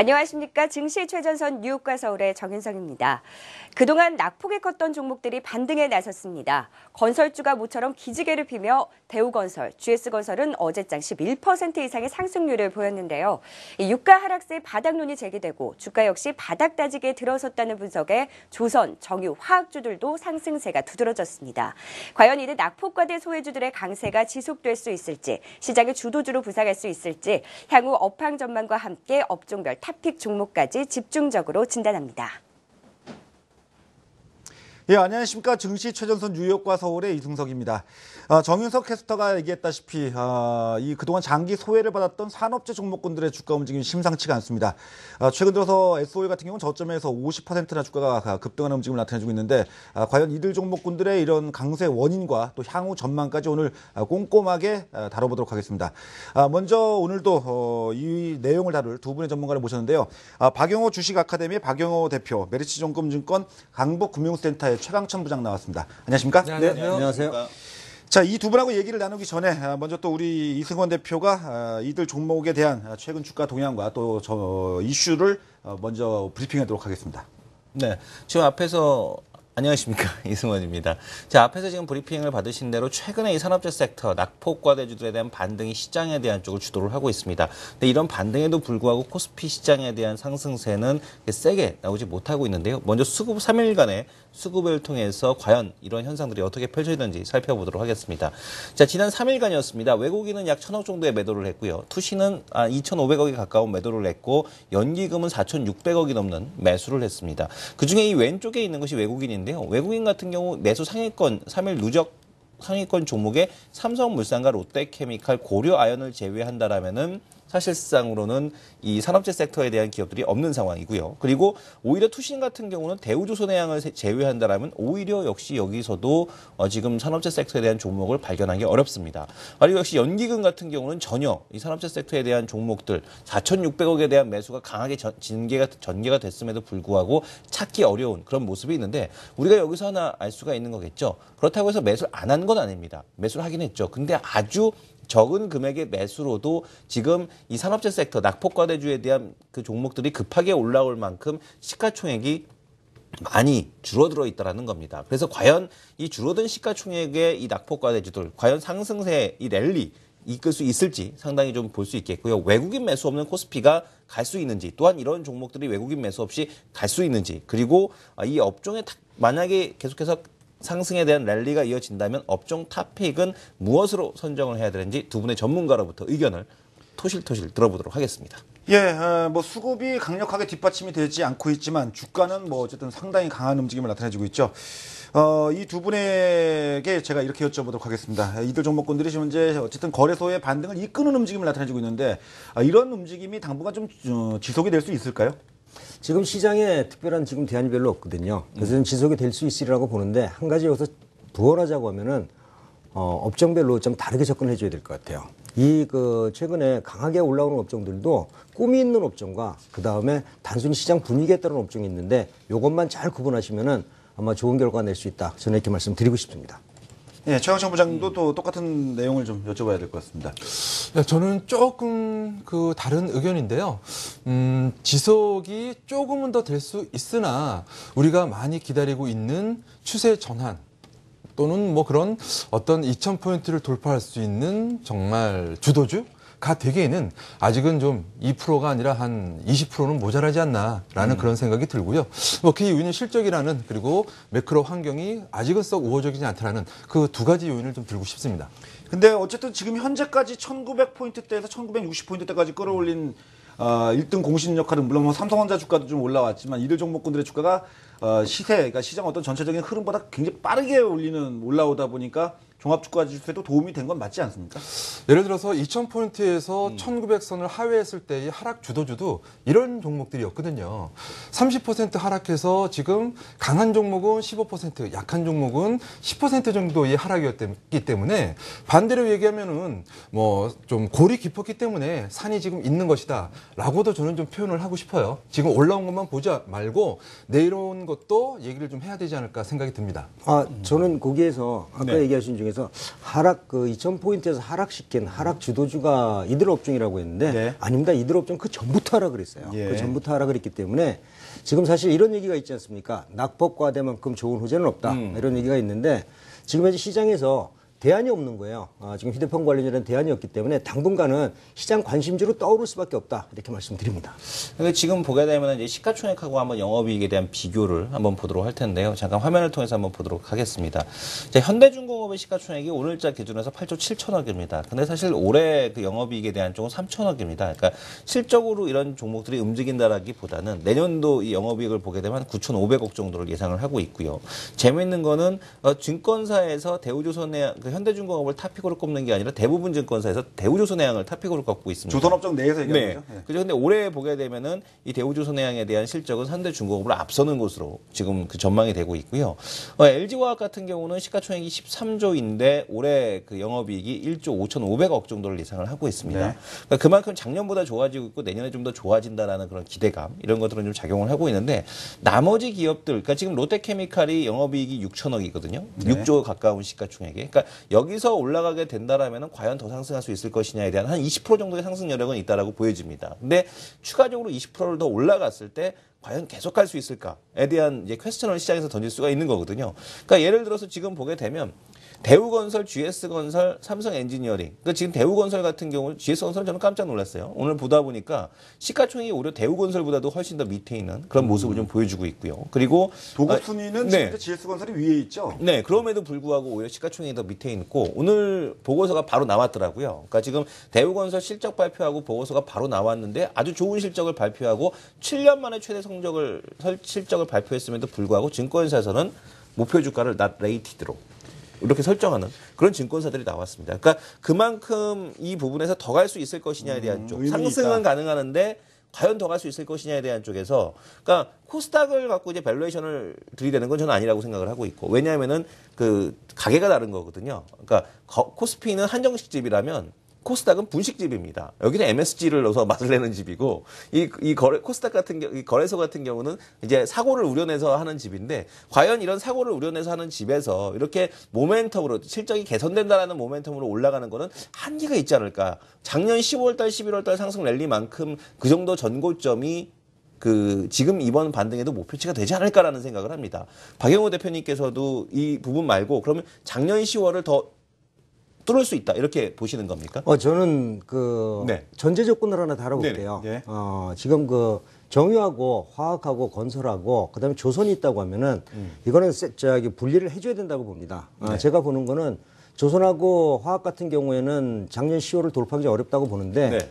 안녕하십니까. 증시 최전선 뉴욕과 서울의 정윤성입니다. 그동안 낙폭이 컸던 종목들이 반등에 나섰습니다. 건설주가 모처럼 기지개를 피며 대우건설, GS건설은 어제장 11% 이상의 상승률을 보였는데요. 유가 하락세 바닥론이 제기되고 주가 역시 바닥 다지기에 들어섰다는 분석에 조선, 정유, 화학주들도 상승세가 두드러졌습니다. 과연 이들 낙폭과대 소외주들의 강세가 지속될 수 있을지, 시장의 주도주로 부상할 수 있을지, 향후 업황 전망과 함께 업종별 탑픽 종목까지 집중적으로 진단합니다. 예, 안녕하십니까. 증시 최전선 뉴욕과 서울의 이승석입니다. 정윤석 캐스터가 얘기했다시피 이 그동안 장기 소외를 받았던 산업재 종목군들의 주가 움직임이 심상치가 않습니다. 최근 들어서 SOE 같은 경우는 저점에서 50%나 주가가 급등하는 움직임을 나타내주고 있는데 과연 이들 종목군들의 이런 강세 원인과 또 향후 전망까지 오늘 꼼꼼하게 다뤄보도록 하겠습니다. 먼저 오늘도 이 내용을 다룰 두 분의 전문가를 모셨는데요. 박영호 주식 아카데미 박영호 대표, 메리츠증권증권 강북금융센터의 최강천 부장 나왔습니다. 안녕하십니까? 네, 안녕하세요. 자, 이 두 분하고 얘기를 나누기 전에 먼저 또 우리 이승원 대표가 이들 종목에 대한 최근 주가 동향과 또 이슈를 먼저 브리핑하도록 하겠습니다. 네, 지금 앞에서 안녕하십니까. 이승원입니다. 자, 앞에서 지금 브리핑을 받으신 대로 최근에 이 산업재 섹터 낙폭과대주들에 대한 반등이 시장에 대한 쪽을 주도를 하고 있습니다. 근데 이런 반등에도 불구하고 코스피 시장에 대한 상승세는 세게 나오지 못하고 있는데요. 먼저 3일간의 수급을 통해서 과연 이런 현상들이 어떻게 펼쳐지는지 살펴보도록 하겠습니다. 자, 지난 3일간이었습니다. 외국인은 약 1,000억 정도의 매도를 했고요. 투시는 2,500억에 가까운 매도를 했고 연기금은 4,600억이 넘는 매수를 했습니다. 그중에 이 왼쪽에 있는 것이 외국인인데요. 외국인 같은 경우 매수 상위권 3일 누적 상위권 종목에 삼성물산과 롯데케미칼, 고려아연을 제외한다라면은 사실상으로는 이 산업재 섹터에 대한 기업들이 없는 상황이고요. 그리고 오히려 투신 같은 경우는 대우조선해양을 제외한다라면 오히려 역시 여기서도 지금 산업재 섹터에 대한 종목을 발견하기 어렵습니다. 그리고 역시 연기금 같은 경우는 전혀 이 산업재 섹터에 대한 종목들 4,600억에 대한 매수가 강하게 전개가 됐음에도 불구하고 찾기 어려운 그런 모습이 있는데 우리가 여기서 하나 알 수가 있는 거겠죠. 그렇다고 해서 매수를 안 한 건 아닙니다. 매수를 하긴 했죠. 근데 아주 적은 금액의 매수로도 지금 이 산업재 섹터 낙폭과대주에 대한 그 종목들이 급하게 올라올 만큼 시가총액이 많이 줄어들어 있다는 겁니다. 그래서 과연 이 줄어든 시가총액의 이 낙폭과대주들 과연 상승세 이 랠리 이끌 수 있을지 상당히 좀 볼 수 있겠고요. 외국인 매수 없는 코스피가 갈 수 있는지 또한 이런 종목들이 외국인 매수 없이 갈 수 있는지 그리고 이 업종에 만약에 계속해서 상승에 대한 랠리가 이어진다면 업종 탑픽은 무엇으로 선정을 해야 되는지 두 분의 전문가로부터 의견을 토실토실 들어보도록 하겠습니다. 예, 뭐 수급이 강력하게 뒷받침이 되지 않고 있지만 주가는 뭐 어쨌든 상당히 강한 움직임을 나타내주고 있죠. 이 두 분에게 제가 이렇게 여쭤보도록 하겠습니다. 이들 종목군들이 지금 이제 어쨌든 거래소의 반등을 이끄는 움직임을 나타내주고 있는데 이런 움직임이 당분간 좀 지속이 될 수 있을까요? 지금 시장에 특별한 지금 대안이 별로 없거든요. 그래서 지속이 될 수 있으리라고 보는데 한 가지 여기서 부언하자고 하면은 업종별로 좀 다르게 접근을 해줘야 될 것 같아요. 최근에 강하게 올라오는 업종들도 꿈이 있는 업종과 그 다음에 단순히 시장 분위기에 따른 업종이 있는데 이것만 잘 구분하시면은 아마 좋은 결과가 낼 수 있다. 저는 이렇게 말씀드리고 싶습니다. 예, 최강천 부장도 또 똑같은 내용을 좀 여쭤봐야 될 것 같습니다. 네, 저는 조금 다른 의견인데요. 지속이 조금은 더 될 수 있으나 우리가 많이 기다리고 있는 추세 전환 또는 뭐 그런 어떤 2,000포인트를 돌파할 수 있는 정말 주도주가 되기에는 아직은 좀 2%가 아니라 한 20%는 모자라지 않나라는 그런 생각이 들고요. 뭐 그 이유는 실적이라는 그리고 매크로 환경이 아직은 썩 우호적이지 않다라는 그 두 가지 요인을 좀 들고 싶습니다. 근데 어쨌든 지금 현재까지 1900포인트대에서 1960포인트대까지 끌어올린 1등 공신 역할은 물론 뭐 삼성전자 주가도 좀 올라왔지만 이들 종목군들의 주가가 시세, 그러니까 시장 어떤 전체적인 흐름보다 굉장히 빠르게 올라오다 보니까 종합주가지수에도 도움이 된 건 맞지 않습니까? 예를 들어서 2,000포인트에서 1,900선을 하회했을 때의 하락 주도주도 이런 종목들이었거든요. 30% 하락해서 지금 강한 종목은 15%, 약한 종목은 10% 정도의 하락이었기 때문에 반대로 얘기하면은 뭐 좀 골이 깊었기 때문에 산이 지금 있는 것이다라고도 저는 좀 표현을 하고 싶어요. 지금 올라온 것만 보지 말고 내려온 것도 얘기를 좀 해야 되지 않을까 생각이 듭니다. 저는 거기에서 아까 얘기하신 중에 중에서 하락 2,000포인트에서 하락시킨 하락 주도주가 이들 업종이라고 했는데 네. 아닙니다. 이들 업종 그 전부터 하락을 했어요. 예. 그 전부터 하락을 했기 때문에 지금 사실 이런 얘기가 있지 않습니까? 낙폭과대만큼 좋은 호재는 없다. 이런 얘기가 있는데 지금 현재 시장에서 대안이 없는 거예요. 지금 휴대폰 관련이라는 대안이 없기 때문에 당분간은 시장 관심주로 떠오를 수밖에 없다. 이렇게 말씀드립니다. 근데 지금 보게 되면 이제 시가총액하고 한번 영업이익에 대한 비교를 한번 보도록 할 텐데요. 잠깐 화면을 통해서 한번 보도록 하겠습니다. 자, 현대중공업의 시가총액이 오늘자 기준에서 8조 7천억입니다. 근데 사실 올해 그 영업이익에 대한 쪽은 3천억입니다. 그러니까 실적으로 이런 종목들이 움직인다라기보다는 내년도 이 영업이익을 보게 되면 9,500억 정도를 예상을 하고 있고요. 재미있는 거는 증권사에서 대우조선의 현대중공업을 탑픽으로 꼽는 게 아니라 대부분 증권사에서 대우조선해양을 탑픽으로 꼽고 있습니다. 조선업종 내에서 얘기하는 네. 거죠? 네. 그죠. 근데 올해 보게 되면은 이 대우조선해양에 대한 실적은 현대중공업을 앞서는 것으로 지금 그 전망이 되고 있고요. LG화학 같은 경우는 시가총액이 13조인데 올해 그 영업이익이 1조 5,500억 정도를 예상을 하고 있습니다. 네. 그러니까 그만큼 작년보다 좋아지고 있고 내년에 좀 더 좋아진다라는 그런 기대감 이런 것들은 좀 작용을 하고 있는데 나머지 기업들, 그러니까 지금 롯데케미칼이 영업이익이 6천억이거든요. 네. 6조 가까운 시가총액에. 그러니까 여기서 올라가게 된다라면은 과연 더 상승할 수 있을 것이냐에 대한 한 20% 정도의 상승 여력은 있다라고 보여집니다. 근데 추가적으로 20%를 더 올라갔을 때 과연 계속 갈 수 있을까에 대한 이제 퀘스천을 시장에서 던질 수가 있는 거거든요. 그러니까 예를 들어서 지금 보게 되면 대우건설, GS건설, 삼성엔지니어링. 그러니까 지금 대우건설 같은 경우, GS건설은 저는 깜짝 놀랐어요. 오늘 보다 보니까 시가총액이 오히려 대우건설보다도 훨씬 더 밑에 있는 그런 모습을 좀 보여주고 있고요. 그리고 도급 순위는 네. 지금 GS건설이 위에 있죠? 네, 그럼에도 불구하고 오히려 시가총액이 더 밑에 있고 오늘 보고서가 바로 나왔더라고요. 그러니까 지금 대우건설 실적 발표하고 보고서가 바로 나왔는데 아주 좋은 실적을 발표하고 7년 만에 최대 실적을 발표했음에도 불구하고 증권사에서는 목표 주가를 not rated로 이렇게 설정하는 그런 증권사들이 나왔습니다. 그러니까 그만큼 이 부분에서 더 갈 수 있을 것이냐에 대한 쪽, 상승은 가능하는데 과연 더 갈 수 있을 것이냐에 대한 쪽에서, 그러니까 코스닥을 갖고 이제 밸류에이션을 들이대는 건 저는 아니라고 생각을 하고 있고, 왜냐하면은 그 가게가 다른 거거든요. 그러니까 코스피는 한정식 집이라면 코스닥은 분식집입니다. 여기는 MSG를 넣어서 맛을 내는 집이고, 코스닥 같은 이 거래소 같은 경우는 이제 사고를 우려내서 하는 집인데, 과연 이런 사고를 우려내서 하는 집에서 이렇게 모멘텀으로, 실적이 개선된다라는 모멘텀으로 올라가는 거는 한계가 있지 않을까. 작년 10월달, 11월달 상승 랠리만큼 그 정도 전고점이 지금 이번 반등에도 목표치가 되지 않을까라는 생각을 합니다. 박영호 대표님께서도 이 부분 말고, 그러면 작년 10월을 더 뚫을 수 있다 이렇게 보시는 겁니까? 저는 네. 전제 조건을 하나 다뤄볼게요. 네네. 예. 지금 정유하고 화학하고 건설하고 그다음에 조선이 있다고 하면은 이거는 분리를 해줘야 된다고 봅니다. 네. 제가 보는 거는 조선하고 화학 같은 경우에는 작년 10월을 돌파하기 어렵다고 보는데 네.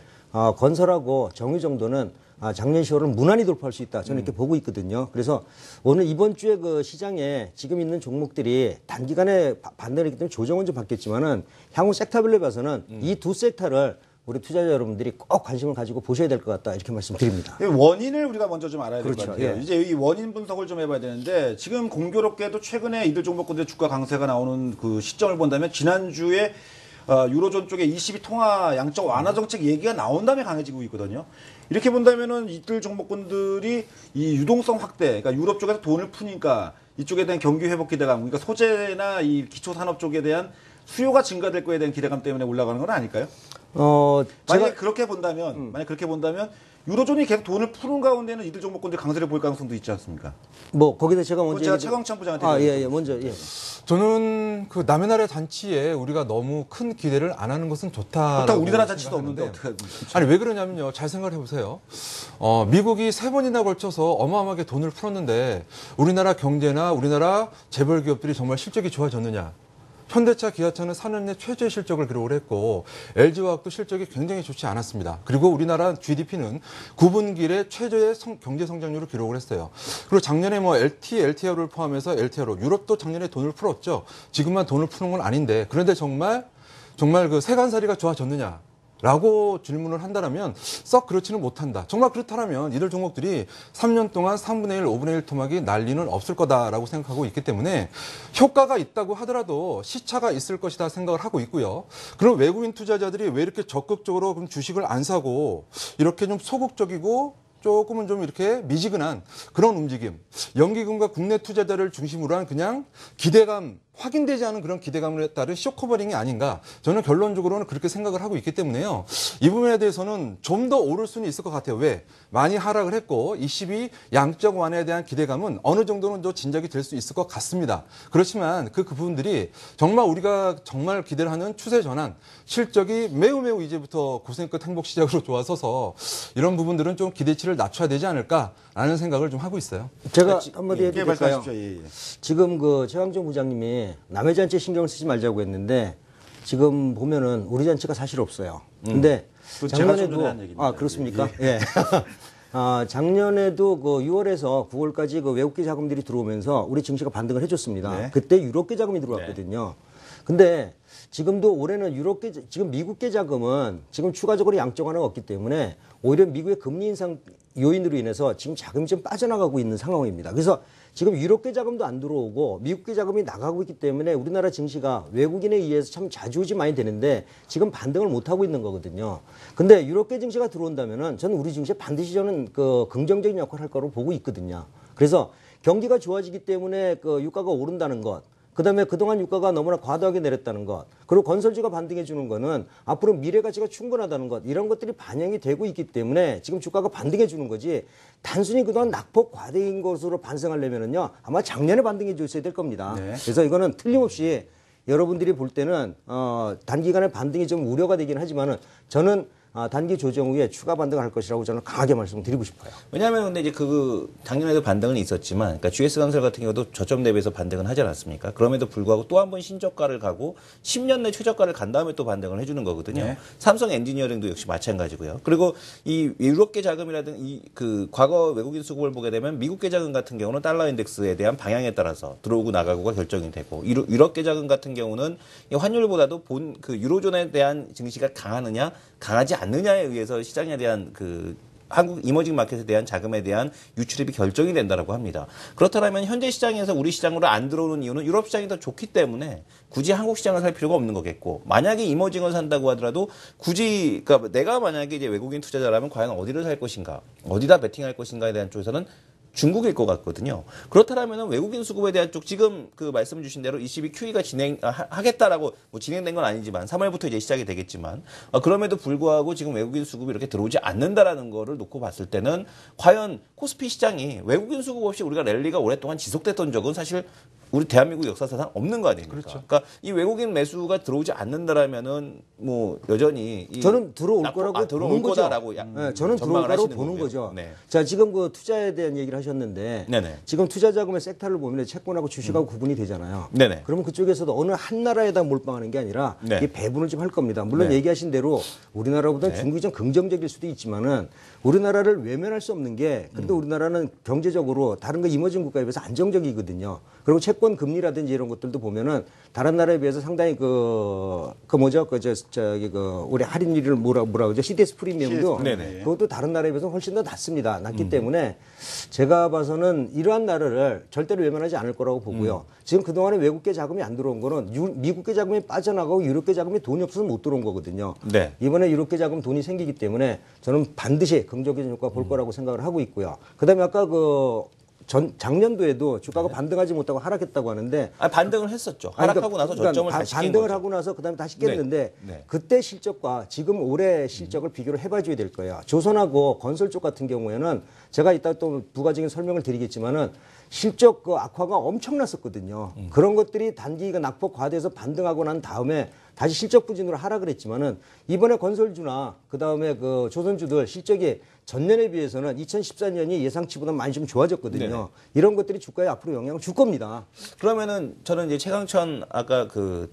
건설하고 정유 정도는 작년 10월은 무난히 돌파할 수 있다. 저는 이렇게 보고 있거든요. 그래서 오늘 이번 주에 시장에 지금 있는 종목들이 단기간에 반등을 했기 때문에 조정은 좀 받겠지만은 향후 섹터별로 봐서는 이 두 섹터를 우리 투자자 여러분들이 꼭 관심을 가지고 보셔야 될 것 같다. 이렇게 말씀드립니다. 원인을 우리가 먼저 좀 알아야 될 것 그렇죠. 같아요. 예. 이제 이 원인 분석을 좀 해봐야 되는데 지금 공교롭게도 최근에 이들 종목군들의 주가 강세가 나오는 그 시점을 본다면 지난주에 유로존 쪽에 ECB 통화 양적 완화 정책 얘기가 나온 다음에 강해지고 있거든요. 이렇게 본다면은 이들 종목군들이 이 유동성 확대, 그러니까 유럽 쪽에서 돈을 푸니까 이쪽에 대한 경기 회복 기대감, 그러니까 소재나 이 기초 산업 쪽에 대한 수요가 증가될 거에 대한 기대감 때문에 올라가는 건 아닐까요? 만약에 그렇게 본다면, 유로존이 계속 돈을 푸는 가운데는 이들 종목군들 강세를 보일 가능성도 있지 않습니까? 거기서 제가 먼저 제가 최강창 부장한테 먼저 저는 남의 나라의 단치에 우리가 너무 큰 기대를 안 하는 것은 좋다. 그렇다고 우리나라 단치도 없는데 어떻게 아니 왜 그러냐면요. 잘 생각을 해보세요. 미국이 3번이나 걸쳐서 어마어마하게 돈을 풀었는데 우리나라 경제나 우리나라 재벌 기업들이 정말 실적이 좋아졌느냐. 현대차, 기아차는 4년 내 최저의 실적을 기록을 했고 LG화학도 실적이 굉장히 좋지 않았습니다. 그리고 우리나라 GDP는 9분기에 최저의 경제 성장률을 기록을 했어요. 그리고 작년에 LTRO를 포함해서 LTRO, 유럽도 작년에 돈을 풀었죠. 지금만 돈을 푸는 건 아닌데 그런데 정말 세간살이가 좋아졌느냐? 라고 질문을 한다면 썩 그렇지는 못한다. 정말 그렇다면 이들 종목들이 3년 동안 3분의 1, 5분의 1 토막이 난리는 없을 거다라고 생각하고 있기 때문에 효과가 있다고 하더라도 시차가 있을 것이다 생각을 하고 있고요. 그럼 외국인 투자자들이 왜 이렇게 적극적으로 그럼 주식을 안 사고 이렇게 좀 소극적이고 조금은 좀 이렇게 미지근한 그런 움직임. 연기금과 국내 투자자를 중심으로 한 그냥 기대감 확인되지 않은 그런 기대감에 따른 쇼커버링이 아닌가. 저는 결론적으로는 그렇게 생각을 하고 있기 때문에요. 이 부분에 대해서는 좀 더 오를 수는 있을 것 같아요. 왜? 많이 하락을 했고 22 양적 완화에 대한 기대감은 어느 정도는 더 진작이 될 수 있을 것 같습니다. 그렇지만 그 부분들이 정말 우리가 정말 기대를 하는 추세 전환, 실적이 매우 이제부터 고생 끝 행복 시작으로 좋아서서 이런 부분들은 좀 기대치를 낮춰야 되지 않을까라는 생각을 좀 하고 있어요. 제가 한마디 예, 해도 될까요? 말씀하십시오. 예, 예. 지금 그 최강정 부장님이 남의 잔치에 신경을 쓰지 말자고 했는데 지금 보면은 우리 잔치가 사실 없어요. 근데 그건 제가 좀 전에 작년에도 한 얘기입니다. 그렇습니까? 예. 작년에도 그 6월에서 9월까지 그 외국계 자금들이 들어오면서 우리 증시가 반등을 해줬습니다. 네. 그때 유럽계 자금이 들어왔거든요. 근데 지금도 올해는 지금 미국계 자금은 지금 추가적으로 양적 완화가 없기 때문에 오히려 미국의 금리 인상 요인으로 인해서 지금 자금이 좀 빠져나가고 있는 상황입니다. 그래서 지금 유럽계 자금도 안 들어오고 미국계 자금이 나가고 있기 때문에 우리나라 증시가 외국인에 의해서 참 좌지우지 많이 되는데 지금 반등을 못 하고 있는 거거든요. 근데 유럽계 증시가 들어온다면은 저는 우리 증시에 반드시 저는 그 긍정적인 역할을 할 거로 보고 있거든요. 그래서 경기가 좋아지기 때문에 그 유가가 오른다는 것. 그다음에 그동안 유가가 너무나 과도하게 내렸다는 것, 그리고 건설주가 반등해 주는 거는 앞으로 미래 가치가 충분하다는 것, 이런 것들이 반영이 되고 있기 때문에 지금 주가가 반등해 주는 거지 단순히 그동안 낙폭 과대인 것으로 반성하려면은요 아마 작년에 반등해 줬어야 될 겁니다. 네. 그래서 이거는 틀림없이 여러분들이 볼 때는 단기간에 반등이 좀 우려가 되긴 하지만은 저는 단기 조정 후에 추가 반등을 할 것이라고 저는 강하게 말씀드리고 싶어요. 왜냐하면 근데 이제 작년에도 반등은 있었지만, 그러니까 GS건설 같은 경우도 저점 대비해서 반등은 하지 않았습니까? 그럼에도 불구하고 또 한 번 신저가를 가고 10년 내 최저가를 간 다음에 또 반등을 해주는 거거든요. 네. 삼성 엔지니어링도 역시 마찬가지고요. 그리고 이 유럽계 자금이라든 과거 외국인 수급을 보게 되면 미국계 자금 같은 경우는 달러 인덱스에 대한 방향에 따라서 들어오고 나가고가 결정이 되고, 유럽계 자금 같은 경우는 이 환율보다도 유로존에 대한 증시가 강하느냐 강하지 않느냐에 의해서 시장에 대한 한국 이머징 마켓에 대한 자금에 대한 유출입이 결정이 된다라고 합니다. 그렇다면 현재 시장에서 우리 시장으로 안 들어오는 이유는 유럽 시장이 더 좋기 때문에 굳이 한국 시장을 살 필요가 없는 거겠고, 만약에 이머징을 산다고 하더라도 그러니까 내가 만약에 이제 외국인 투자자라면 과연 어디를 살 것인가, 어디다 베팅할 것인가에 대한 쪽에서는 중국일 것 같거든요. 그렇다면 외국인 수급에 대한 쪽 지금 말씀 주신 대로 22 QE가 하겠다라고 진행된 건 아니지만 3월부터 이제 시작이 되겠지만 그럼에도 불구하고 지금 외국인 수급이 이렇게 들어오지 않는다라는 거를 놓고 봤을 때는 과연 코스피 시장이 외국인 수급 없이 우리가 랠리가 오랫동안 지속됐던 적은 사실 우리 대한민국 역사상 없는 거 아닙니까? 그렇죠. 그러니까 이 외국인 매수가 들어오지 않는다라면은 여전히 저는 들어올 거라고 보는 거죠. 네, 저는 들어올 거라고 보는 거죠. 네. 자, 지금 투자에 대한 얘기를 하셨는데 네네. 지금 투자 자금의 섹터를 보면 채권하고 주식하고 구분이 되잖아요. 네네. 그러면 그쪽에서도 어느 한 나라에다 몰빵하는 게 아니라 네. 이 배분을 좀 할 겁니다. 물론 네. 얘기하신 대로 우리나라보다는 네. 중국이 좀 긍정적일 수도 있지만은 우리나라를 외면할 수 없는 게 그래도 우리나라는 경제적으로 다른 이머징 국가에 비해서 안정적이거든요. 그리고 채권 금리라든지 이런 것들도 보면은 다른 나라에 비해서 상당히 우리 할인율을 뭐라 그러죠? CDS 프리미엄도 네네. 그것도 다른 나라에 비해서 훨씬 더 낮습니다. 낮기 때문에 제가 봐서는 이러한 나라를 절대로 외면하지 않을 거라고 보고요. 지금 그동안에 외국계 자금이 안 들어온 거는 미국계 자금이 빠져나가고 유럽계 자금이 돈이 없어서 못 들어온 거거든요. 네. 이번에 유럽계 자금 돈이 생기기 때문에 저는 반드시 긍정적인 효과 볼 거라고 생각을 하고 있고요. 그다음에 아까 작년도에도 주가가 반등하지 못하고 하락했다고 하는데 반등을 했었죠. 아니, 하락하고 나서 저점을 다시 깬 반등을 거죠. 하고 나서 그다음에 다시 깼는데 네. 그때 실적과 지금 올해 실적을 비교를 해봐줘야 될 거예요. 조선하고 건설 쪽 같은 경우에는 제가 이따 또 부가적인 설명을 드리겠지만은 실적 악화가 엄청났었거든요. 그런 것들이 단기 낙폭 과대해서 반등하고 난 다음에 다시 실적 부진으로 하락을 했지만은 이번에 건설주나 그다음에 조선주들 실적이 전년에 비해서는 2014년이 예상치보다 많이 좀 좋아졌거든요. 네네. 이런 것들이 주가에 앞으로 영향을 줄 겁니다. 그러면은 저는 이제 최강천 아까 그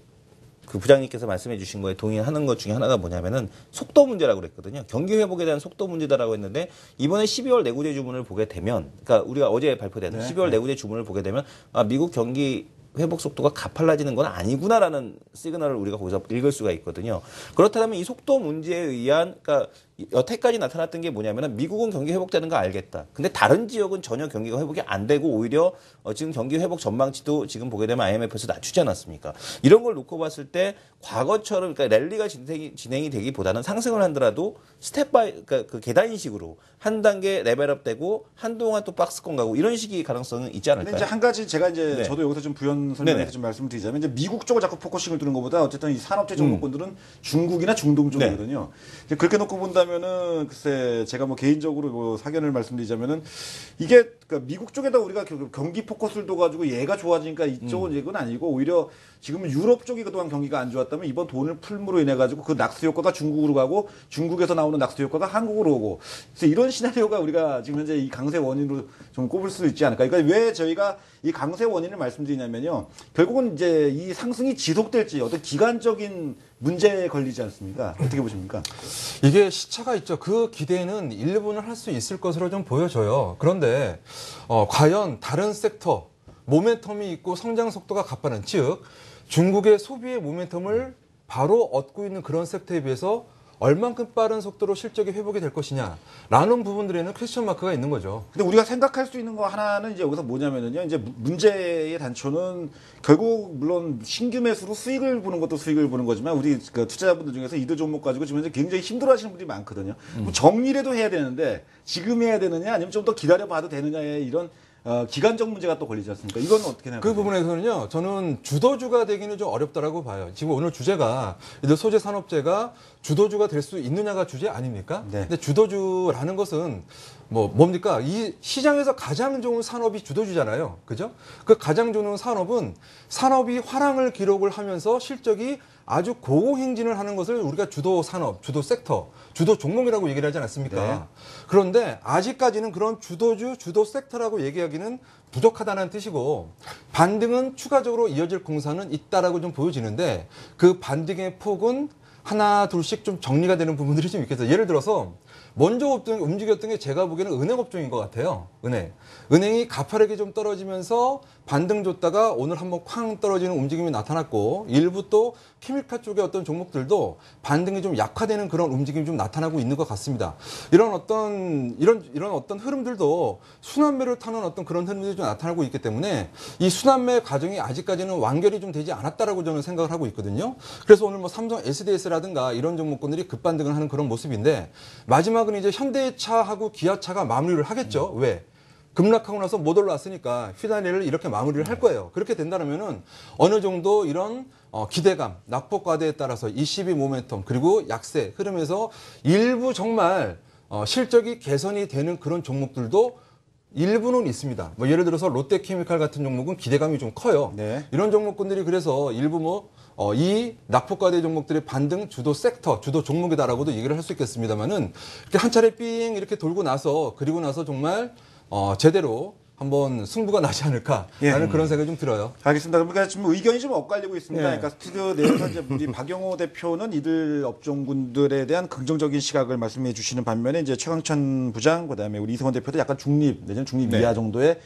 부장님께서 말씀해 주신 거에 동의하는 것 중에 하나가 뭐냐면은 속도 문제라고 그랬거든요. 경기 회복에 대한 속도 문제다라고 했는데 이번에 12월 내구재 주문을 보게 되면, 그러니까 우리가 어제 발표된 12월 내구재 주문을 보게 되면 미국 경기 회복 속도가 가팔라지는 건 아니구나라는 시그널을 우리가 거기서 읽을 수가 있거든요. 그렇다면 이 속도 문제에 의한, 그러니까 여태까지 나타났던 게 뭐냐면은 미국은 경기 회복되는 거 알겠다. 근데 다른 지역은 전혀 경기가 회복이 안 되고 오히려 지금 경기 회복 전망치도 지금 보게 되면 IMF에서 낮추지 않았습니까? 이런 걸 놓고 봤을 때 과거처럼 그러니까 랠리가 진행이 되기보다는 상승을 하더라도 스텝 바이 그러니까 그 계단식으로 한 단계 레벨업되고 한동안 또 박스권 가고 이런 식의 가능성은 있지 근데 않을까요? 이제 한 가지 제가 이제 네. 저도 여기서 좀 부연 설명해서 네네. 좀 말씀드리자면 이제 미국 쪽을 자꾸 포커싱을 두는 것보다 어쨌든 이 산업재 종목군들은 중국이나 중동 쪽이거든요. 이제 그렇게 놓고 본다면은 글쎄 제가 뭐 개인적으로 뭐 사견을 말씀드리자면은 이게 그러니까 미국 쪽에다 우리가 경기 포커스를 둬가지고 얘가 좋아지니까 이쪽은 이건 아니고 오히려 지금은 유럽 쪽이 그동안 경기가 안 좋았다면 이번 돈을 풀므로 인해 가지고 그 낙수 효과가 중국으로 가고 중국에서 나오는 낙수 효과가 한국으로 오고 그래서 이런 시나리오가 우리가 지금 현재 이 강세 원인으로 좀 꼽을 수 있지 않을까. 그러니까 왜 저희가 이 강세 원인을 말씀드리냐면요. 결국은 이제 이 상승이 지속될지 어떤 기간적인 문제에 걸리지 않습니까? 어떻게 보십니까? 이게 시차가 있죠. 그 기대는 일부는 할 수 있을 것으로 좀 보여져요. 그런데 과연 다른 섹터 모멘텀이 있고 성장 속도가 가파른 즉 중국의 소비의 모멘텀을 바로 얻고 있는 그런 섹터에 비해서 얼만큼 빠른 속도로 실적이 회복이 될 것이냐라는 부분들에는 퀘스천 마크가 있는 거죠. 근데 우리가 생각할 수 있는 거 하나는 이제 여기서 뭐냐면은요. 이제 문제의 단초는 결국 물론 신규 매수로 수익을 보는 것도 수익을 보는 거지만 우리 그 투자자분들 중에서 이들 종목 가지고 지금 현재 굉장히 힘들어하시는 분들이 많거든요. 그럼 정리라도 해야 되는데 지금 해야 되느냐 아니면 좀 더 기다려봐도 되느냐의 이런 기간적 문제가 또 걸리지 않습니까? 이건 어떻게 생각하세요? 그 부분에서는요, 저는 주도주가 되기는 좀 어렵다라고 봐요. 지금 오늘 주제가 이들 소재 산업재가 주도주가 될 수 있느냐가 주제 아닙니까? 네. 근데 주도주라는 것은 뭡니까? 이 시장에서 가장 좋은 산업이 주도주잖아요. 그죠? 그 가장 좋은 산업은 산업이 화랑을 기록을 하면서 실적이 아주 고공행진을 하는 것을 우리가 주도 산업, 주도 섹터, 주도 종목이라고 얘기를 하지 않았습니까? 네. 그런데 아직까지는 그런 주도주, 주도 섹터라고 얘기하기는 부족하다는 뜻이고 반등은 추가적으로 이어질 공사는 있다라고 좀 보여지는데 그 반등의 폭은 하나 둘씩 좀 정리가 되는 부분들이 좀 있겠어요. 예를 들어서 먼저 움직였던 게 제가 보기에는 은행 업종인 것 같아요. 은행이 가파르게 좀 떨어지면서 반등 줬다가 오늘 한번 쾅 떨어지는 움직임이 나타났고 일부 또 케미칼 쪽의 어떤 종목들도 반등이 좀 약화되는 그런 움직임이 좀 나타나고 있는 것 같습니다. 이런 어떤 흐름들도 순환매를 타는 어떤 그런 흐름들이 좀 나타나고 있기 때문에 이 순환매 과정이 아직까지는 완결이 좀 되지 않았다라고 저는 생각을 하고 있거든요. 그래서 오늘 뭐 삼성 SDS라든가 이런 종목군들이 급반등을 하는 그런 모습인데 마지막은 이제 현대차하고 기아차가 마무리를 하겠죠. 왜? 급락하고 나서 못 올라왔으니까 휘다리를 이렇게 마무리를 할 거예요. 그렇게 된다면은 어느 정도 이런 기대감, 낙폭 과대에 따라서 ECB 모멘텀 그리고 약세 흐름에서 일부 정말 실적이 개선이 되는 그런 종목들도 일부는 있습니다. 뭐 예를 들어서 롯데케미칼 같은 종목은 기대감이 좀 커요. 네. 이런 종목군들이 그래서 일부 이 낙폭과대 종목들의 반등 주도 섹터, 주도 종목이다라고도 얘기를 할 수 있겠습니다만은 이렇게 한 차례 삥 이렇게 돌고 나서 그리고 나서 정말 제대로 한번 승부가 나지 않을까라는 그런 생각이 좀 들어요. 알겠습니다. 그러니까 지금 의견이 좀 엇갈리고 있습니다. 네. 그러니까 스튜디오 내에서 이제 우리 박영호 대표는 이들 업종군들에 대한 긍정적인 시각을 말씀해 주시는 반면에 이제 최강천 부장, 그다음에 우리 이승원 대표도 약간 중립 내지는 중립 이하 정도의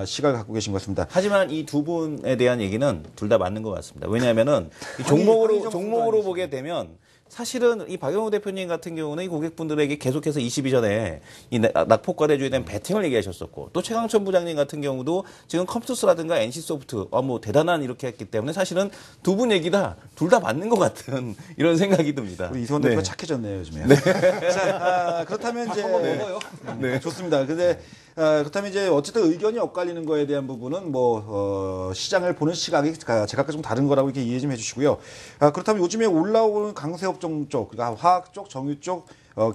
시각을 갖고 계신 것 같습니다. 하지만 이 두 분에 대한 얘기는 둘 다 맞는 것 같습니다. 왜냐하면은 이 황희정 종목으로 선수 보게 되면 사실은 이 박영호 대표님 같은 경우는 이 고객분들에게 계속해서 22전에 이 낙폭과대주에 대한 배팅을 얘기하셨었고 또 최강천 부장님 같은 경우도 지금 컴투스라든가 NC소프트 뭐 대단한 이렇게 했기 때문에 사실은 두 분 얘기 다 둘 다 맞는 것 같은 이런 생각이 듭니다. 우리 이승원 대표가 착해졌네요, 요즘에. 자, 그렇다면 이제 네, 좋습니다. 근데 그렇다면 이제 어쨌든 의견이 엇갈리는 거에 대한 부분은 시장을 보는 시각이 제각각 좀 다른 거라고 이렇게 이해 좀 해주시고요. 그렇다면 요즘에 올라오는 강세 업종 쪽, 그러니까 화학 쪽, 정유 쪽,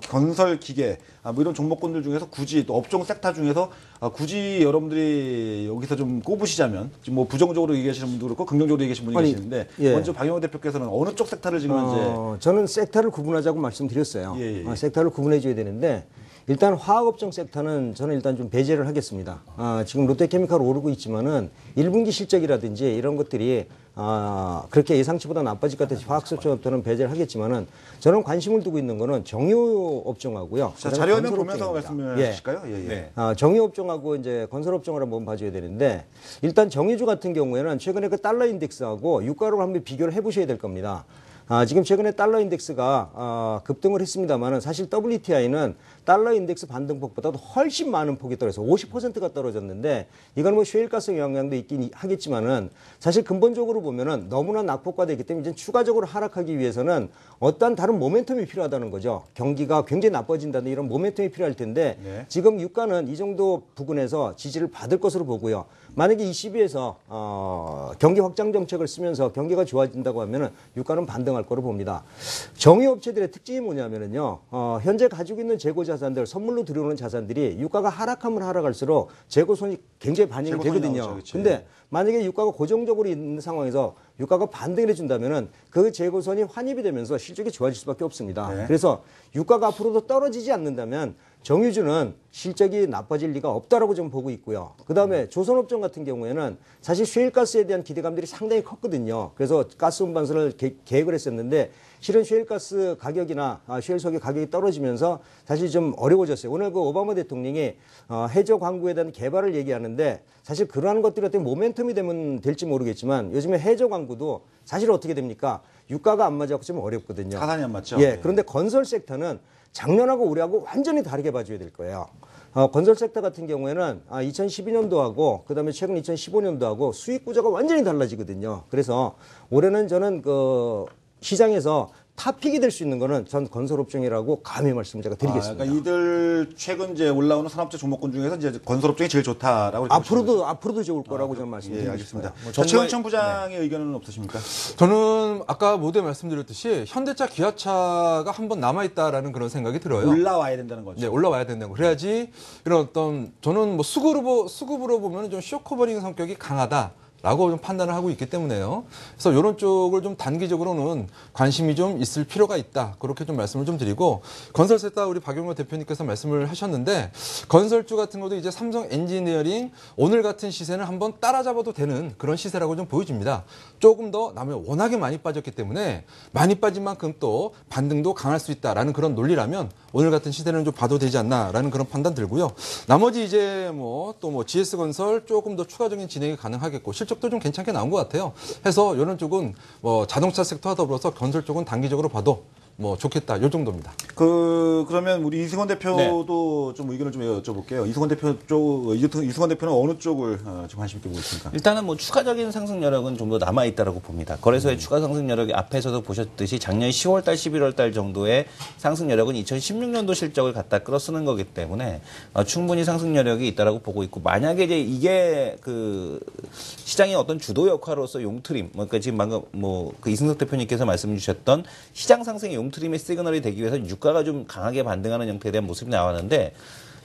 건설 기계 뭐 이런 종목군들 중에서 굳이 또 업종 섹터 중에서 굳이 여러분들이 여기서 좀 꼽으시자면 지금 뭐 부정적으로 얘기하시는 분도 그렇고 긍정적으로 얘기하시는 분이 계시는데 예. 먼저 박영호 대표께서는 어느 쪽 섹터를 지금 현재 저는 섹터를 구분하자고 말씀드렸어요. 예, 예. 섹터를 구분해 줘야 되는데 일단 화학업종 섹터는 저는 일단 좀 배제를 하겠습니다. 지금 롯데케미칼 오르고 있지만은 1분기 실적이라든지 이런 것들이 그렇게 예상치보다 나빠질 것 같아서 화학업종은 배제를 하겠지만은 저는 관심을 두고 있는 거는 정유업종하고요. 자, 자료화면 보면서 말씀을 하실까요? 예, 예. 네. 정유업종하고 이제 건설업종을 한번 봐줘야 되는데 일단 정유주 같은 경우에는 최근에 그 달러 인덱스하고 유가를 한번 비교를 해보셔야 될 겁니다. 지금 최근에 달러 인덱스가 급등을 했습니다만은 사실 WTI는 달러 인덱스 반등폭보다도 훨씬 많은 폭이 떨어져서 50%가 떨어졌는데 이건 뭐 셰일가스 영향도 있긴 하겠지만은 사실 근본적으로 보면은 너무나 낙폭과되기 때문에 이제 추가적으로 하락하기 위해서는 어떠한 다른 모멘텀이 필요하다는 거죠. 경기가 굉장히 나빠진다는 이런 모멘텀이 필요할 텐데 네. 지금 유가는 이 정도 부근에서 지지를 받을 것으로 보고요. 만약에 이 시비에서 경기 확장 정책을 쓰면서 경기가 좋아진다고 하면은 유가는 반등할 거로 봅니다. 정유업체들의 특징이 뭐냐면은요. 현재 가지고 있는 재고 자산들, 선물로 들여오는 자산들이 유가가 하락하면 하락할수록 재고손이 굉장히 반영이 재고손이 되거든요. 나오죠, 그치. 근데 만약에 유가가 고정적으로 있는 상황에서 유가가 반등을 해준다면은 그 재고손이 환입이 되면서 실적이 좋아질 수밖에 없습니다. 네. 그래서 유가가 앞으로도 떨어지지 않는다면 정유주는 실적이 나빠질 리가 없다라고 좀 보고 있고요. 그다음에 조선업종 같은 경우에는 사실 셰일가스에 대한 기대감들이 상당히 컸거든요. 그래서 가스 운반선을 계획을 했었는데 실은 셰일가스 가격이나 셰일석유 가격이 떨어지면서 사실 좀 어려워졌어요. 오늘 그 오바마 대통령이 해저 광구에 대한 개발을 얘기하는데 사실 그러한 것들이 어떻게 모멘텀이 되면 될지 모르겠지만 요즘에 해저 광구도 사실 어떻게 됩니까? 유가가 안 맞아서 좀 어렵거든요. 타산이 안 맞죠? 예, 네. 그런데 건설 섹터는 작년하고 올해하고 완전히 다르게 봐줘야 될 거예요. 건설 섹터 같은 경우에는 2012년도하고 그다음에 최근 2015년도하고 수익 구조가 완전히 달라지거든요. 그래서 올해는 저는 그 시장에서 탑픽이 될 수 있는 거는 전 건설업종이라고 감히 말씀 제가 드리겠습니다. 그러니까 이들 최근 이제 올라오는 산업재 종목군 중에서 이제 건설업종이 제일 좋다라고 이렇게 앞으로도 좋을 거라고 저는 예, 말씀드리겠습니다. 알겠습니다. 정부의- 최은청 부장의 의견은 없으십니까? 저는 아까 모두에 말씀드렸듯이 현대차, 기아차가 한번 남아있다라는 그런 생각이 들어요. 올라와야 된다는 거죠. 네, 올라와야 된다는 거. 그래야지 이런 어떤 저는 뭐 수급으로 보면 좀 쇼커버링 성격이 강하다라고 좀 판단을 하고 있기 때문에요. 그래서 이런 쪽을 좀 단기적으로는 관심이 좀 있을 필요가 있다. 그렇게 좀 말씀을 좀 드리고 건설세타 우리 박용호 대표님께서 말씀을 하셨는데 건설주 같은 것도 이제 삼성 엔지니어링 오늘 같은 시세는 한번 따라잡아도 되는 그런 시세라고 좀 보여집니다. 조금 더 남이 워낙에 많이 빠졌기 때문에 많이 빠진 만큼 또 반등도 강할 수 있다라는 그런 논리라면 오늘 같은 시세는 좀 봐도 되지 않나라는 그런 판단 들고요. 나머지 이제 또 GS건설 조금 더 추가적인 진행이 가능하겠고 실적도 좀 괜찮게 나온 것 같아요. 해서 이런 쪽은 자동차 섹터와 더불어서 건설 쪽은 단기적으로 봐도 좋겠다. 이 정도입니다. 그러면 우리 이승원 대표도 좀 의견을 좀 여쭤볼게요. 이승원 대표는 어느 쪽을 좀 관심 있게 보고 있습니까? 일단은 추가적인 상승 여력은 좀 더 남아 있다라고 봅니다. 거래소의 추가 상승 여력이 앞에서도 보셨듯이 작년 10월달, 11월달 정도의 상승 여력은 2016년도 실적을 갖다 끌어쓰는 거기 때문에 충분히 상승 여력이 있다라고 보고 있고 만약에 이제 이게 그 시장의 어떤 주도 역할로서 용트림, 그러니까 지금 방금 그 이승석 대표님께서 말씀 주셨던 시장 상승의 용트림의 시그널이 되기 위해서 유가가 좀 강하게 반등하는 형태에 대한 모습이 나왔는데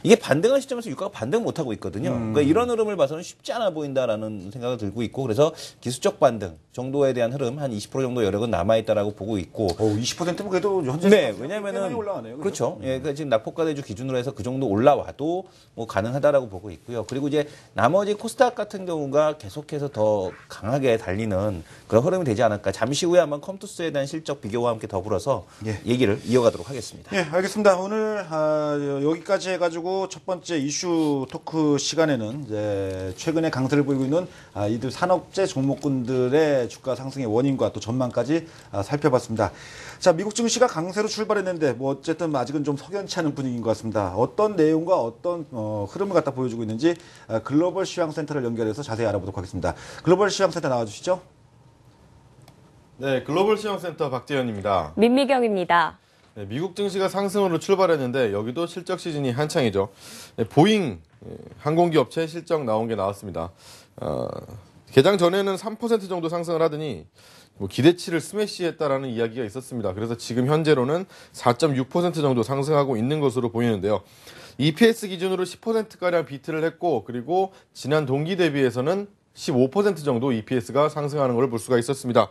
이게 반등하는 시점에서 유가가 반등 못하고 있거든요. 그러니까 이런 흐름을 봐서는 쉽지 않아 보인다라는 생각을 들고 있고 그래서 기술적 반등 정도에 대한 흐름 한 20% 정도 여력은 남아있다라고 보고 있고 20%면 그래도 현재 네, 많이 왜냐면은 올라가네요. 그렇죠. 예, 그러니까 지금 낙폭과대주 기준으로 해서 그 정도 올라와도 가능하다라고 보고 있고요. 그리고 이제 나머지 코스닥 같은 경우가 계속해서 더 강하게 달리는 그런 흐름이 되지 않을까. 잠시 후에 한번 컴투스에 대한 실적 비교와 함께 더불어서 예. 얘기를 이어가도록 하겠습니다. 예, 알겠습니다. 오늘 여기까지 해가지고 첫 번째 이슈 토크 시간에는 이제 최근에 강세를 보이고 있는 이들 산업재 종목군들의 주가 상승의 원인과 또 전망까지 살펴봤습니다. 자, 미국 증시가 강세로 출발했는데 어쨌든 아직은 좀 석연치 않은 분위기인 것 같습니다. 어떤 내용과 어떤 흐름을 갖다 보여주고 있는지 글로벌 시황센터를 연결해서 자세히 알아보도록 하겠습니다. 글로벌 시황센터 나와주시죠. 네, 글로벌 시황센터 박재현입니다. 민미경입니다. 네, 미국 증시가 상승으로 출발했는데 여기도 실적 시즌이 한창이죠. 네, 보잉 항공기 업체 실적 나온 게 나왔습니다. 개장 전에는 3% 정도 상승을 하더니 기대치를 스매시했다라는 이야기가 있었습니다. 그래서 지금 현재로는 4.6% 정도 상승하고 있는 것으로 보이는데요. EPS 기준으로 10%가량 비트를 했고 그리고 지난 동기 대비해서는 15% 정도 EPS가 상승하는 걸 볼 수가 있었습니다.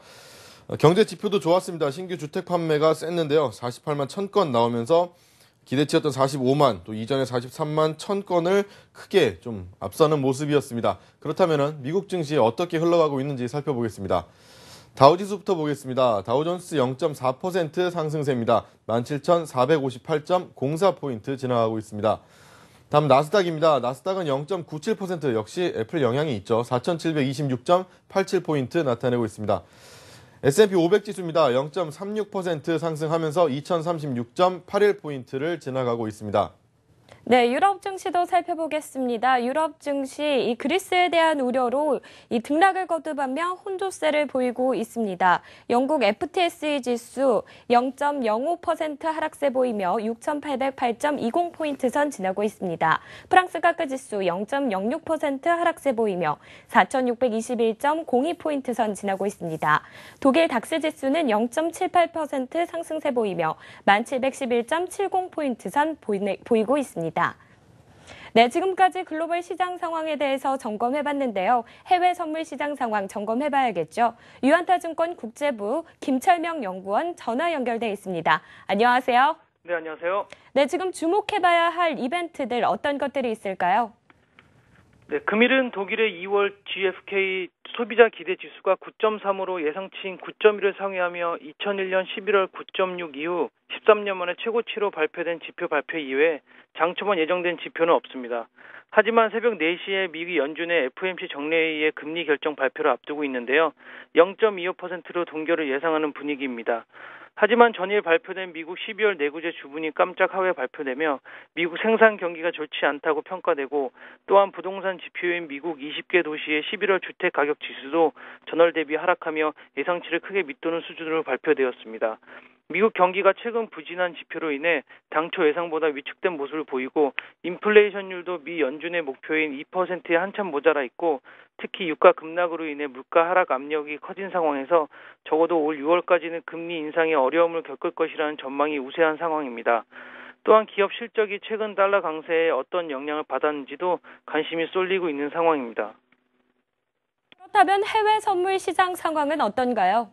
경제 지표도 좋았습니다. 신규 주택 판매가 셌는데요. 48만 1000건 나오면서 기대치였던 45만 또 이전에 43만 1000건을 크게 좀 앞서는 모습이었습니다. 그렇다면 미국 증시에 어떻게 흘러가고 있는지 살펴보겠습니다. 다우지수부터 보겠습니다. 다우존스 0.4% 상승세입니다. 17,458.04포인트 지나가고 있습니다. 다음 나스닥입니다. 나스닥은 0.97% 역시 애플 영향이 있죠. 4,726.87포인트 나타내고 있습니다. S&P 500 지수입니다. 0.36% 상승하면서 2036.81포인트를 지나가고 있습니다. 네, 유럽 증시도 살펴보겠습니다. 유럽 증시 이 그리스에 대한 우려로 이 등락을 거듭하며 혼조세를 보이고 있습니다. 영국 FTSE 지수 0.05% 하락세 보이며 6,808.20포인트 선 지나고 있습니다. 프랑스 카크 지수 0.06% 하락세 보이며 4,621.02포인트 선 지나고 있습니다. 독일 닥스 지수는 0.78% 상승세 보이며 1,711.70포인트 선 보이고 있습니다. 네, 지금까지 글로벌 시장 상황에 대해서 점검해봤는데요. 해외 선물 시장 상황 점검해봐야겠죠. 유한타증권 국제부 김철명 연구원 전화 연결돼 있습니다. 안녕하세요. 네, 안녕하세요. 네, 지금 주목해봐야 할 이벤트들 어떤 것들이 있을까요? 네, 금일은 독일의 2월 GfK 소비자 기대 지수가 9.3으로 예상치인 9.1을 상회하며 2001년 11월 9.6 이후 13년 만에 최고치로 발표된 지표 발표 이외에 장 초반 예정된 지표는 없습니다. 하지만 새벽 4시에 미국 연준의 FOMC 정례회의의 금리 결정 발표를 앞두고 있는데요. 0.25%로 동결을 예상하는 분위기입니다. 하지만 전일 발표된 미국 12월 내구재 주분이 깜짝 하회 발표되며 미국 생산 경기가 좋지 않다고 평가되고 또한 부동산 지표인 미국 20개 도시의 11월 주택 가격 지수도 전월 대비 하락하며 예상치를 크게 밑도는 수준으로 발표되었습니다. 미국 경기가 최근 부진한 지표로 인해 당초 예상보다 위축된 모습을 보이고 인플레이션율도 미 연준의 목표인 2%에 한참 모자라 있고 특히 유가 급락으로 인해 물가 하락 압력이 커진 상황에서 적어도 올 6월까지는 금리 인상에 어려움을 겪을 것이라는 전망이 우세한 상황입니다. 또한 기업 실적이 최근 달러 강세에 어떤 영향을 받았는지도 관심이 쏠리고 있는 상황입니다. 그렇다면 해외 선물 시장 상황은 어떤가요?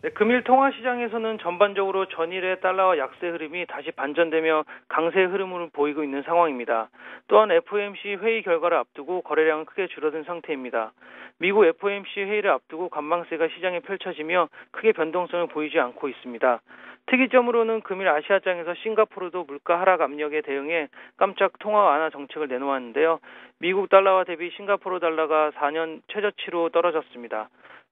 네, 금일 통화시장에서는 전반적으로 전일의 달러와 약세 흐름이 다시 반전되며 강세 흐름을 보이고 있는 상황입니다. 또한 FOMC 회의 결과를 앞두고 거래량은 크게 줄어든 상태입니다. 미국 FOMC 회의를 앞두고 관망세가 시장에 펼쳐지며 크게 변동성을 보이지 않고 있습니다. 특이점으로는 금일 아시아장에서 싱가포르도 물가 하락 압력에 대응해 깜짝 통화 완화 정책을 내놓았는데요. 미국 달러와 대비 싱가포르 달러가 4년 최저치로 떨어졌습니다.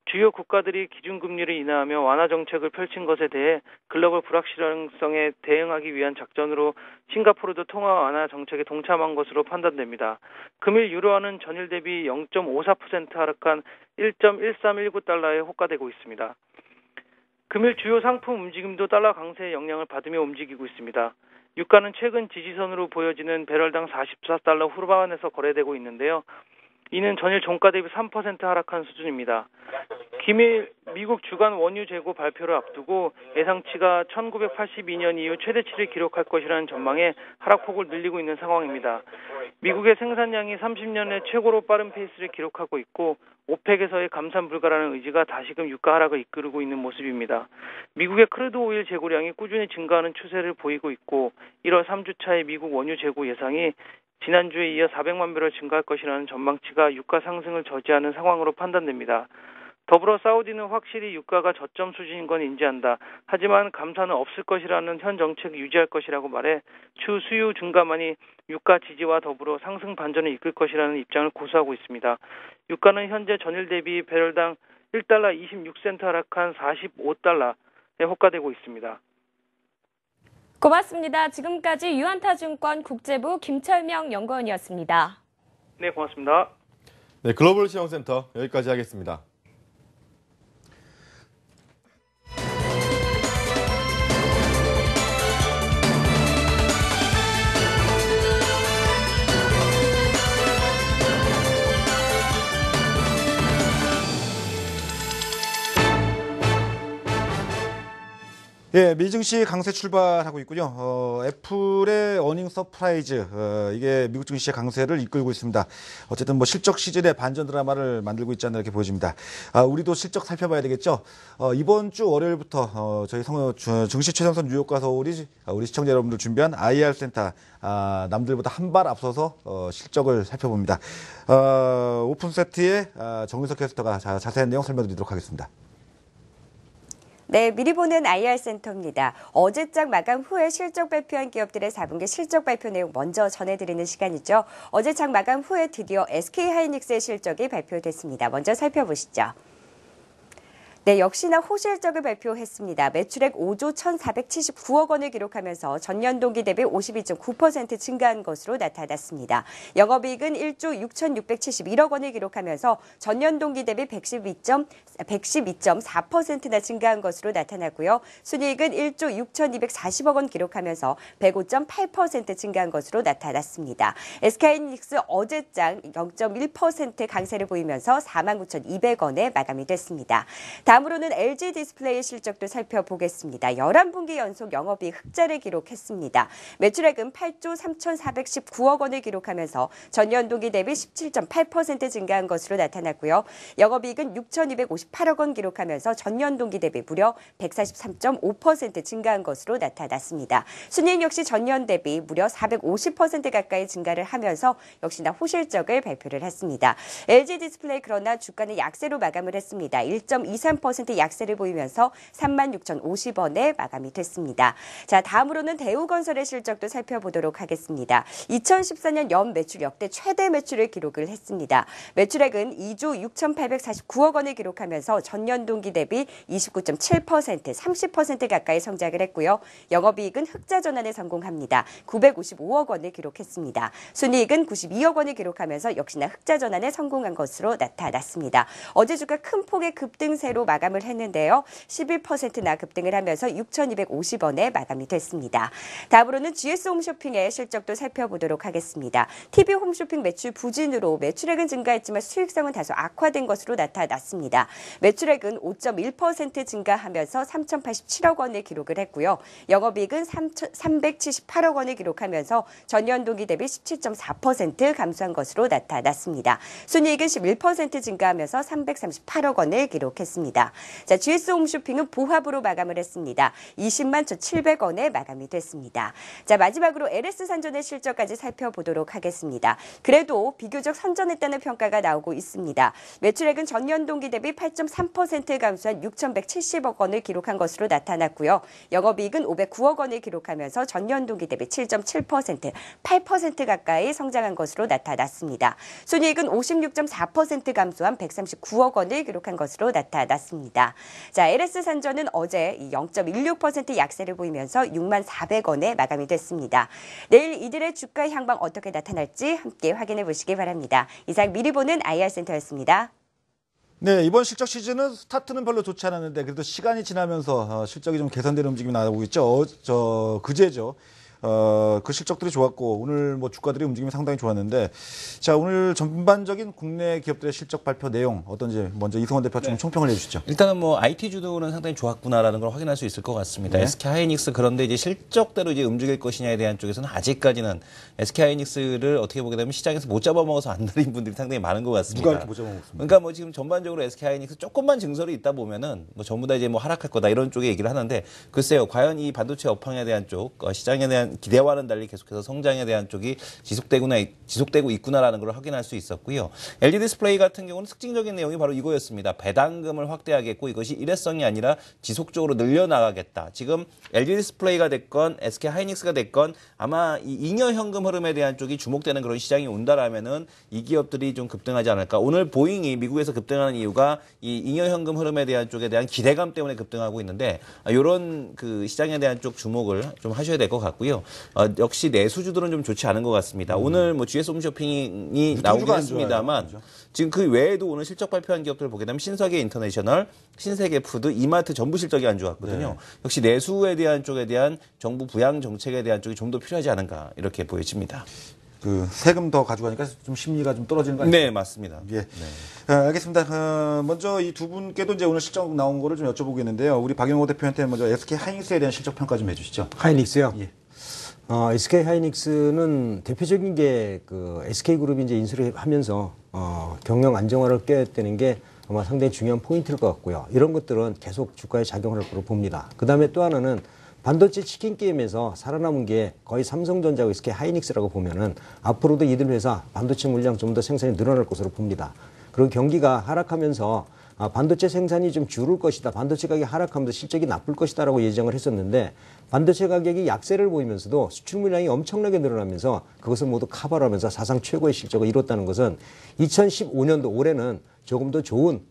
주요 국가들이 기준금리를 인하하며 완화 정책을 펼친 것에 대해 글로벌 불확실성에 대응하기 위한 작전으로 싱가포르도 통화 완화 정책에 동참한 것으로 판단됩니다. 금일 유로화는 전일 대비 0.54% 하락한 1.1319달러에 호가되고 있습니다. 금일 주요 상품 움직임도 달러 강세의 영향을 받으며 움직이고 있습니다. 유가는 최근 지지선으로 보여지는 배럴당 44달러 후반에서 거래되고 있는데요. 이는 전일 종가 대비 3% 하락한 수준입니다. 김일 미국 주간 원유 재고 발표를 앞두고 예상치가 1982년 이후 최대치를 기록할 것이라는 전망에 하락폭을 늘리고 있는 상황입니다. 미국의 생산량이 30년의 최고로 빠른 페이스를 기록하고 있고 오펙에서의 감산 불가라는 의지가 다시금 유가 하락을 이끌고 있는 모습입니다. 미국의 크루드 오일 재고량이 꾸준히 증가하는 추세를 보이고 있고 1월 3주차의 미국 원유 재고 예상이 지난주에 이어 400만 배럴 증가할 것이라는 전망치가 유가 상승을 저지하는 상황으로 판단됩니다. 더불어 사우디는 확실히 유가가 저점 수준인 건 인지한다. 하지만 감산은 없을 것이라는 현 정책을 유지할 것이라고 말해 추 수요 증가만이 유가 지지와 더불어 상승 반전을 이끌 것이라는 입장을 고수하고 있습니다. 유가는 현재 전일 대비 배럴당 1달러 26센트 하락한 45달러에 호가되고 있습니다. 고맙습니다. 지금까지 유한타증권 국제부 김철명 연구원이었습니다. 네, 고맙습니다. 네, 글로벌 시황센터 여기까지 하겠습니다. 예, 미증시 강세 출발하고 있군요. 애플의 어닝 서프라이즈, 이게 미국 증시의 강세를 이끌고 있습니다. 어쨌든 뭐 실적 시즌의 반전 드라마를 만들고 있지 않나 이렇게 보여집니다. 우리도 실적 살펴봐야 되겠죠. 이번 주 월요일부터 저희 증시 최전선 뉴욕과 서울이 우리 시청자 여러분들 준비한 IR 센터, 남들보다 한 발 앞서서 실적을 살펴봅니다. 오픈 세트에 정윤석 캐스터가 자세한 내용 설명드리도록 하겠습니다. 네, 미리 보는 IR 센터입니다. 어제장 마감 후에 실적 발표한 기업들의 4분기 실적 발표 내용 먼저 전해드리는 시간이죠. 어제장 마감 후에 드디어 SK하이닉스의 실적이 발표됐습니다. 먼저 살펴보시죠. 네, 역시나 호실적을 발표했습니다. 매출액 5조 1,479억 원을 기록하면서 전년 동기 대비 52.9% 증가한 것으로 나타났습니다. 영업이익은 1조 6,671억 원을 기록하면서 전년 동기 대비 112.4%나 증가한 것으로 나타났고요. 순이익은 1조 6,240억 원 기록하면서 105.8% 증가한 것으로 나타났습니다. SK하이닉스 어제장 0.1% 강세를 보이면서 49,200원에 마감이 됐습니다. 다음으로는 LG 디스플레이 실적도 살펴보겠습니다. 11분기 연속 영업이익 흑자를 기록했습니다. 매출액은 8조 3,419억 원을 기록하면서 전년 동기 대비 17.8% 증가한 것으로 나타났고요. 영업이익은 6,258억 원 기록하면서 전년 동기 대비 무려 143.5% 증가한 것으로 나타났습니다. 순이익 역시 전년 대비 무려 450% 가까이 증가를 하면서 역시나 호실적을 발표를 했습니다. LG 디스플레이 그러나 주가는 약세로 마감을 했습니다. 1.23% 약세를 보이면서 36,050원에 마감이 됐습니다. 자, 다음으로는 대우건설의 실적도 살펴보도록 하겠습니다. 2014년 연 매출 역대 최대 매출을 기록을 했습니다. 매출액은 2조 6,849억 원을 기록하면서 전년 동기 대비 29.7%, 30% 가까이 성장을 했고요. 영업이익은 흑자 전환에 성공합니다. 955억 원을 기록했습니다. 순이익은 92억 원을 기록하면서 역시나 흑자 전환에 성공한 것으로 나타났습니다. 어제 주가 큰 폭의 급등세로 마감을 했는데요. 11%나 급등을 하면서 6,250원에 마감이 됐습니다. 다음으로는 GS 홈쇼핑의 실적도 살펴보도록 하겠습니다. TV 홈쇼핑 매출 부진으로 매출액은 증가했지만 수익성은 다소 악화된 것으로 나타났습니다. 매출액은 5.1% 증가하면서 3,087억 원을 기록을 했고요. 영업이익은 378억 원을 기록하면서 전년 동기 대비 17.4% 감소한 것으로 나타났습니다. 순이익은 11% 증가하면서 338억 원을 기록했습니다. 자, GS 홈쇼핑은 보합으로 마감을 했습니다. 20만 1,700원에 마감이 됐습니다. 자, 마지막으로 LS산전의 실적까지 살펴보도록 하겠습니다. 그래도 비교적 선전했다는 평가가 나오고 있습니다. 매출액은 전년 동기 대비 8.3% 감소한 6,170억 원을 기록한 것으로 나타났고요. 영업이익은 509억 원을 기록하면서 전년 동기 대비 7.7%, 8% 가까이 성장한 것으로 나타났습니다. 순이익은 56.4% 감소한 139억 원을 기록한 것으로 나타났습니다. 자, LS산전은 어제 0.16% 약세를 보이면서 6만 400원에 마감이 됐습니다. 내일 이들의 주가 향방 어떻게 나타날지 함께 확인해 보시기 바랍니다. 이상 미리 보는 IR센터였습니다. 네, 이번 실적 시즌은 스타트는 별로 좋지 않았는데 그래도 시간이 지나면서 실적이 좀 개선되는 움직임이 나오고 있죠. 그제죠. 그 실적들이 좋았고 오늘 뭐 주가들의 움직임이 상당히 좋았는데 자, 오늘 전반적인 국내 기업들의 실적 발표 내용 어떤지 먼저 이승원 대표 좀 총평을 해주시죠. 일단은 뭐 IT 주도는 상당히 좋았구나라는 걸 확인할 수 있을 것 같습니다. 네. SK하이닉스 그런데 이제 실적대로 이제 움직일 것이냐에 대한 쪽에서는 아직까지는 SK하이닉스를 어떻게 보게 되면 시장에서 못 잡아먹어서 안달인 분들이 상당히 많은 것 같습니다. 누가 이렇게 못 잡아먹습니까? 그러니까 뭐 지금 전반적으로 SK하이닉스 조금만 증설이 있다 보면은 뭐 전부 다 이제 뭐 하락할 거다 이런 쪽에 얘기를 하는데 글쎄요, 과연 이 반도체 업황에 대한 쪽 시장에 대한 기대와는 달리 계속해서 성장에 대한 쪽이 지속되고 있구나라는 걸 확인할 수 있었고요. LG 디스플레이 같은 경우는 특징적인 내용이 바로 이거였습니다. 배당금을 확대하겠고 이것이 일회성이 아니라 지속적으로 늘려나가겠다. 지금 LG 디스플레이가 됐건 SK 하이닉스가 됐건 아마 이 잉여 현금 흐름에 대한 쪽이 주목되는 그런 시장이 온다라면은 이 기업들이 좀 급등하지 않을까. 오늘 보잉이 미국에서 급등하는 이유가 이 잉여 현금 흐름에 대한 쪽에 대한 기대감 때문에 급등하고 있는데 이런 그 시장에 대한 쪽 주목을 좀 하셔야 될 것 같고요. 역시 내수주들은 좀 좋지 않은 것 같습니다. 오늘 뭐 GS 홈쇼핑이 나오긴 했습니다만 지금 그 외에도 오늘 실적 발표한 기업들 보게 되면 신세계 인터내셔널, 신세계 푸드, 이마트 전부 실적이 안 좋았거든요. 네. 역시 내수에 대한 쪽에 대한 정부 부양 정책에 대한 쪽이 좀 더 필요하지 않은가 이렇게 보여집니다. 그 세금 더 가져가니까 좀 심리가 좀 떨어지는 거 아니에요? 네, 맞습니다. 예, 네. 알겠습니다. 먼저 이 두 분께도 이제 오늘 실적 나온 거를 좀 여쭤보겠는데요. 우리 박영호 대표한테 먼저 SK 하이닉스에 대한 실적 평가 좀 해주시죠. 하이닉스요? 예. SK 하이닉스는 대표적인 게 그 SK 그룹이 이제 인수를 하면서 경영 안정화를 꾀했다는 게 아마 상당히 중요한 포인트일 것 같고요. 이런 것들은 계속 주가에 작용할 거로 봅니다. 그 다음에 또 하나는 반도체 치킨 게임에서 살아남은 게 거의 삼성전자하고 SK 하이닉스라고 보면은 앞으로도 이들 회사 반도체 물량 좀 더 생산이 늘어날 것으로 봅니다. 그리고 경기가 하락하면서 반도체 생산이 좀 줄을 것이다. 반도체 가격이 하락하면서 실적이 나쁠 것이다라고 예정을 했었는데 반도체 가격이 약세를 보이면서도 수출 물량이 엄청나게 늘어나면서 그것을 모두 커버하면서 사상 최고의 실적을 이뤘다는 것은 2015년도 올해는 조금 더 좋은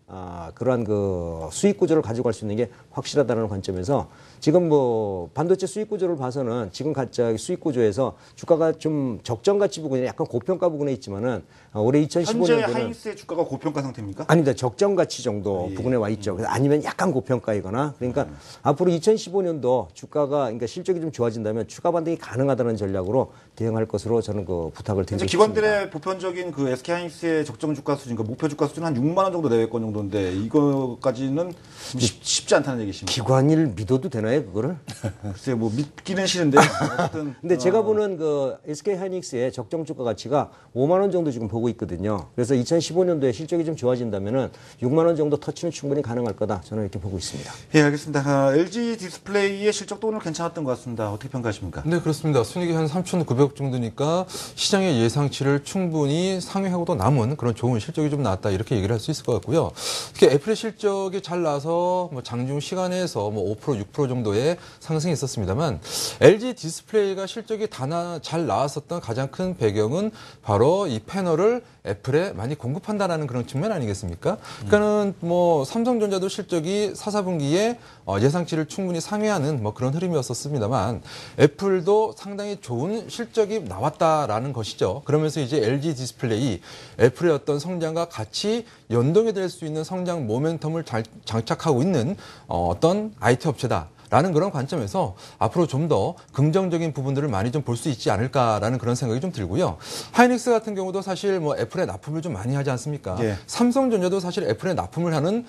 그러한 그 수익 구조를 가져갈 수 있는 게 확실하다는 관점에서 지금 뭐 반도체 수익 구조를 봐서는 지금 갑자기 수익 구조에서 주가가 좀 적정 가치 부분에 약간 고평가 부분에 있지만은 올해 2015년도는 현재 하이닉스의 주가가 고평가 상태입니까? 아닙니다. 적정 가치 정도 부분에 와 있죠. 그래서 아니면 약간 고평가이거나 그러니까 앞으로 2015년도 주가가 그러니까 실적이 좀 좋아진다면 추가 반등이 가능하다는 전략으로 대응할 것으로 저는 그 부탁을 드리고 싶습니다. 기관들의 보편적인 그 SK 하이닉스의 적정 주가 수준, 그 목표 주가 수준은 한 6만 원 정도 내외권 정도인데 이거까지는 쉽지 않다는 얘기십니까? 기관일 믿어도 되나요, 그거를? 글쎄요, 뭐 믿기는 싫은데 어쨌든. 근데 제가 보는 그 SK 하이닉스의 적정 주가 가치가 5만 원 정도 지금 보고 있거든요. 그래서 2015년도에 실적이 좀 좋아진다면은 6만 원 정도 터치는 충분히 가능할 거다. 저는 이렇게 보고 있습니다. 예, 알겠습니다. LG 디스플레이의 실적도 오늘 괜찮았던 것 같습니다. 어떻게 평가하십니까? 네, 그렇습니다. 순이익이 한 3,900억 정도니까 시장의 예상치를 충분히 상회하고도 남은 그런 좋은 실적이 좀 나왔다 이렇게 얘기를 할 수 있을 것 같고요. 특히 애플의 실적이 잘 나서 뭐 장중 시간에서 뭐 5%, 6% 정도의 상승이 있었습니다만 LG 디스플레이가 실적이 잘 나왔었던 가장 큰 배경은 바로 이 패널을 애플에 많이 공급한다라는 그런 측면 아니겠습니까? 그러니까는 뭐 삼성전자도 실적이 4분기에 예상치를 충분히 상회하는 뭐 그런 흐름이었었습니다만 애플도 상당히 좋은 실적이 나왔다라는 것이죠. 그러면서 이제 LG 디스플레이 애플의 어떤 성장과 같이 연동이 될 수 있는 성장 모멘텀을 장착하고 있는 어떤 IT 업체다. 라는 그런 관점에서 앞으로 좀 더 긍정적인 부분들을 많이 좀 볼 수 있지 않을까라는 그런 생각이 좀 들고요. 하이닉스 같은 경우도 사실 뭐 애플에 납품을 좀 많이 하지 않습니까? 예. 삼성전자도 사실 애플에 납품을 하는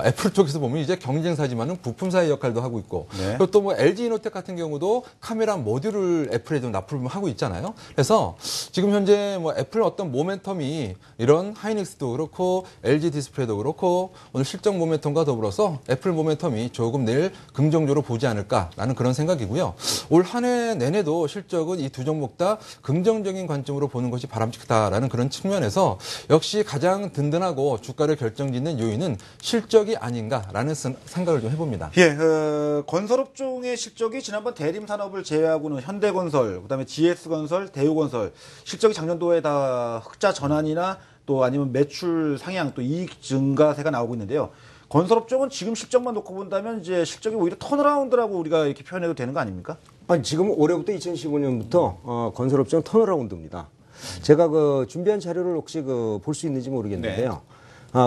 애플 쪽에서 보면 이제 경쟁사지만은 부품사의 역할도 하고 있고 네. 또 뭐 LG이노텍 같은 경우도 카메라 모듈을 애플에 좀 납품을 하고 있잖아요. 그래서 지금 현재 뭐 애플 어떤 모멘텀이 이런 하이닉스도 그렇고 LG 디스플레이도 그렇고 오늘 실적 모멘텀과 더불어서 애플 모멘텀이 조금 내일 긍정적으로 보지 않을까라는 그런 생각이고요. 올 한 해 내내도 실적은 이 두 종목 다 긍정적인 관점으로 보는 것이 바람직하다라는 그런 측면에서 역시 가장 든든하고 주가를 결정짓는 요인은 실적이 아닌가라는 생각을 좀 해봅니다. 예, 건설업종의 실적이 지난번 대림산업을 제외하고는 현대건설, 그다음에 GS건설, 대우건설 실적이 작년도에 다 흑자 전환이나 또 아니면 매출 상향 또 이익 증가세가 나오고 있는데요. 건설업 쪽은 지금 실적만 놓고 본다면 이제 실적이 오히려 턴어라운드라고 우리가 이렇게 표현해도 되는 거 아닙니까? 아니, 지금 올해부터 2015년부터 건설업종 턴어라운드입니다. 제가 그 준비한 자료를 혹시 그 볼 수 있는지 모르겠는데요.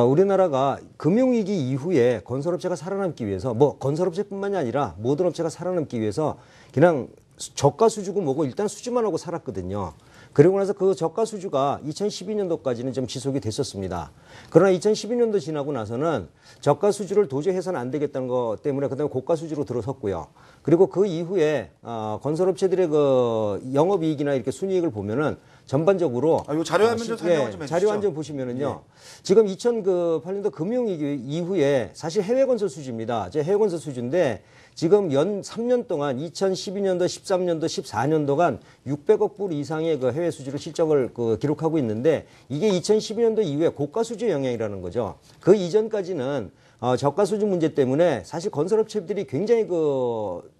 우리나라가 금융위기 이후에 건설업체가 살아남기 위해서 뭐 건설업체뿐만이 아니라 모든 업체가 살아남기 위해서 그냥 저가 수주고 뭐고 일단 수주만 하고 살았거든요. 그리고 나서 그 저가 수주가 2012년도까지는 좀 지속이 됐었습니다. 그러나 2012년도 지나고 나서는 저가 수주를 도저히 해서는 안 되겠다는 것 때문에 그다음에 고가 수주로 들어섰고요. 그리고 그 이후에 건설업체들의 그 영업이익이나 이렇게 순이익을 보면은 전반적으로 요 자료 화면 좀 설명을 좀 해주시죠. 자료 한 점 보시면은요. 지금 2008년도 금융위기 이후에 사실 해외 건설 수주입니다. 해외 건설 수주인데 지금 3년 동안 2012년도, 13년도, 14년도간 600억 불 이상의 그 해외 수주를 실적을 기록하고 있는데 이게 2012년도 이후에 고가 수주 영향이라는 거죠. 그 이전까지는 저가 수주 문제 때문에 사실 건설업체들이 굉장히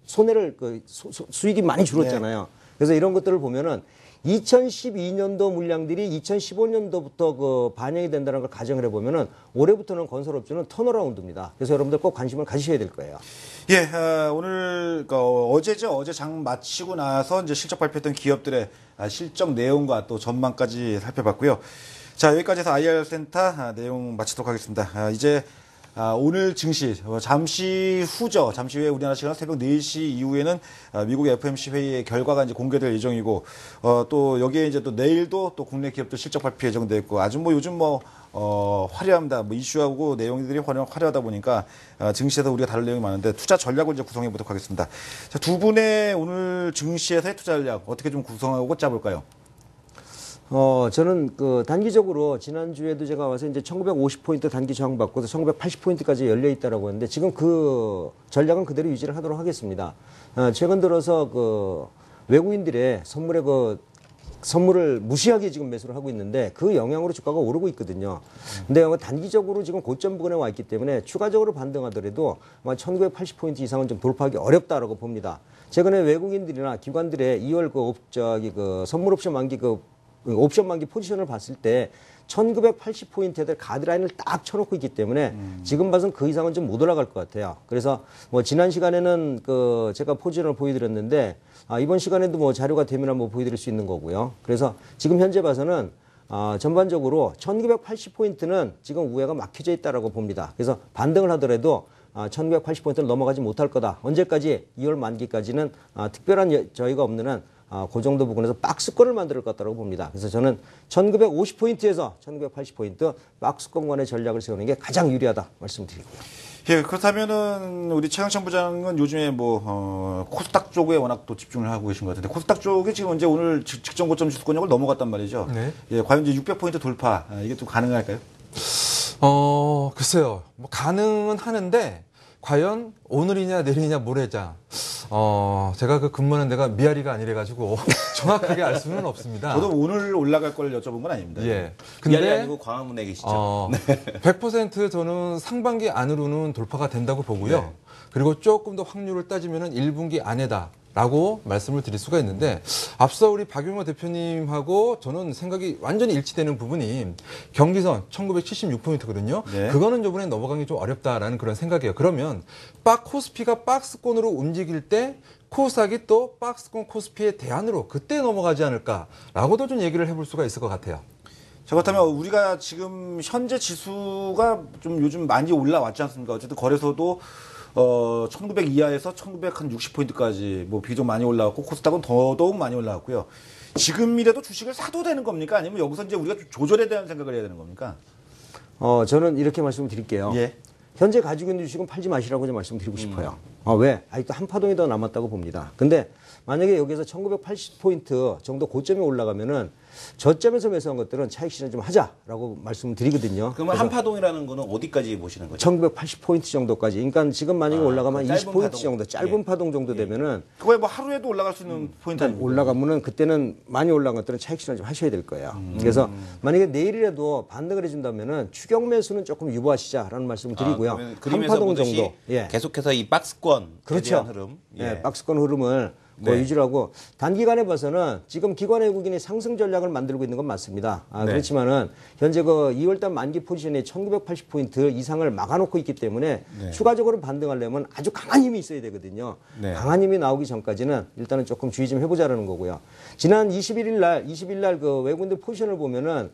손해를 수익이 많이 줄었잖아요. 그래서 이런 것들을 보면은 2012년도 물량들이 2015년도부터 반영이 된다는 걸 가정을 해보면은 올해부터는 건설업체는 턴어라운드입니다. 그래서 여러분들 꼭 관심을 가지셔야 될 거예요. 예, 오늘 어제죠. 어제 장 마치고 나서 이제 실적 발표했던 기업들의 실적 내용과 또 전망까지 살펴봤고요. 자, 여기까지 해서 IR 센터 내용 마치도록 하겠습니다. 이제 오늘 증시 잠시 후죠. 잠시 후에 우리나라 시간 새벽 4시 이후에는 미국 FOMC 회의의 결과가 이제 공개될 예정이고 또 여기에 이제 또 내일도 또 국내 기업들 실적 발표 예정돼 있고 아주 뭐 요즘 화려합니다. 이슈하고 내용들이 화려하다 보니까 증시에서 우리가 다룰 내용이 많은데 투자 전략을 이제 구성해 보도록 하겠습니다. 자, 두 분의 오늘 증시에서의 투자 전략 어떻게 좀 구성하고 짜볼까요? 저는 단기적으로 지난주에도 제가 와서 이제 1950포인트 단기 저항 받고서 1980포인트까지 열려 있다라고 했는데 지금 그 전략은 그대로 유지를 하도록 하겠습니다. 최근 들어서 외국인들의 선물을 무시하게 지금 매수를 하고 있는데 그 영향으로 주가가 오르고 있거든요. 근데 단기적으로 지금 고점 부근에 와 있기 때문에 추가적으로 반등하더라도 1980포인트 이상은 좀 돌파하기 어렵다라고 봅니다. 최근에 외국인들이나 기관들의 2월 선물 옵션 만기 옵션 만기 포지션을 봤을 때 1980포인트에 가드라인을 딱 쳐놓고 있기 때문에 지금 봐서는 그 이상은 좀 못 올라갈 것 같아요. 그래서 뭐 지난 시간에는 그 제가 포지션을 보여드렸는데 이번 시간에도 뭐 자료가 되면 한번 보여드릴 수 있는 거고요. 그래서 지금 현재 봐서는 전반적으로 1980포인트는 지금 우회가 막혀져 있다라고 봅니다. 그래서 반등을 하더라도 1980포인트를 넘어가지 못할 거다. 언제까지? 2월 만기까지는 특별한 저희가 없는 한 그 정도 부분에서 박스권을 만들 것 같다고 봅니다. 그래서 저는 1950포인트에서 1980포인트 박스권 간의 전략을 세우는 게 가장 유리하다 말씀드리고요. 예, 그렇다면은 우리 최강창 부장은 요즘에 뭐 코스닥 쪽에 워낙 또 집중을 하고 계신 것 같은데 코스닥 쪽이 지금 이제 오늘 직전 고점 지수권역을 넘어갔단 말이죠. 네. 예, 과연 이제 600포인트 돌파 이게 또 가능할까요? 글쎄요. 뭐 가능은 하는데 과연 오늘이냐 내일이냐 모레자. 제가 그 근무하는 데가 미아리가 아니래가지고 정확하게 알 수는 없습니다. 저도 오늘 올라갈 걸 여쭤본 건 아닙니다. 예. 근데 미아리 아니고 광화문에 계시죠. 네. 100% 저는 상반기 안으로는 돌파가 된다고 보고요. 네. 그리고 조금 더 확률을 따지면은 1분기 안에다. 라고 말씀을 드릴 수가 있는데 앞서 우리 박용호 대표님하고 저는 생각이 완전히 일치되는 부분이 경기선 1976포인트거든요. 네. 그거는 이번에 넘어가기 좀 어렵다라는 그런 생각이에요. 그러면 코스피가 박스권으로 움직일 때 코스닥이 또 박스권 코스피의 대안으로 그때 넘어가지 않을까라고도 좀 얘기를 해볼 수가 있을 것 같아요. 자, 그렇다면 우리가 지금 현재 지수가 좀 요즘 많이 올라왔지 않습니까? 어쨌든 거래소도 1900 이하에서 1960포인트까지 뭐 비교적 많이 올라왔고 코스닥은 더더욱 많이 올라왔고요. 지금이라도 주식을 사도 되는 겁니까? 아니면 여기서 이제 우리가 조절에 대한 생각을 해야 되는 겁니까? 저는 이렇게 말씀을 드릴게요. 예. 현재 가지고 있는 주식은 팔지 마시라고 좀 말씀드리고 싶어요. 왜? 아직도 한 파동이 더 남았다고 봅니다. 근데 만약에 여기서 1980포인트 정도 고점이 올라가면은 저점에서 매수한 것들은 차익 실현 좀 하자라고 말씀드리거든요. 그러면 한파동이라는 거는 어디까지 보시는 거죠? 1980포인트 정도까지. 그러니까 지금 만약에 올라가면 20포인트 파동. 정도, 짧은 파동 정도 되면은. 그거에 뭐 하루에도 올라갈 수 있는 포인트 아닙니까? 올라가면은 그때는 많이 올라간 것들은 차익 실현 좀 하셔야 될 거예요. 그래서 만약에 내일이라도 반등을 해준다면은 추격 매수는 조금 유보하시자라는 말씀을 드리고요. 한파동 정도. 예. 계속해서 이 박스권. 그렇죠. 흐름. 예. 박스권 흐름을 유지를 하고 단기간에 봐서는 지금 기관 외국인이 상승 전략을 만들고 있는 건 맞습니다. 그렇지만은 현재 그 2월달 만기 포지션이 1980포인트 이상을 막아놓고 있기 때문에 추가적으로 반등하려면 아주 강한 힘이 있어야 되거든요. 강한 힘이 나오기 전까지는 일단은 조금 주의 좀 해보자라는 거고요. 지난 20일 날 그 외국인들 포지션을 보면은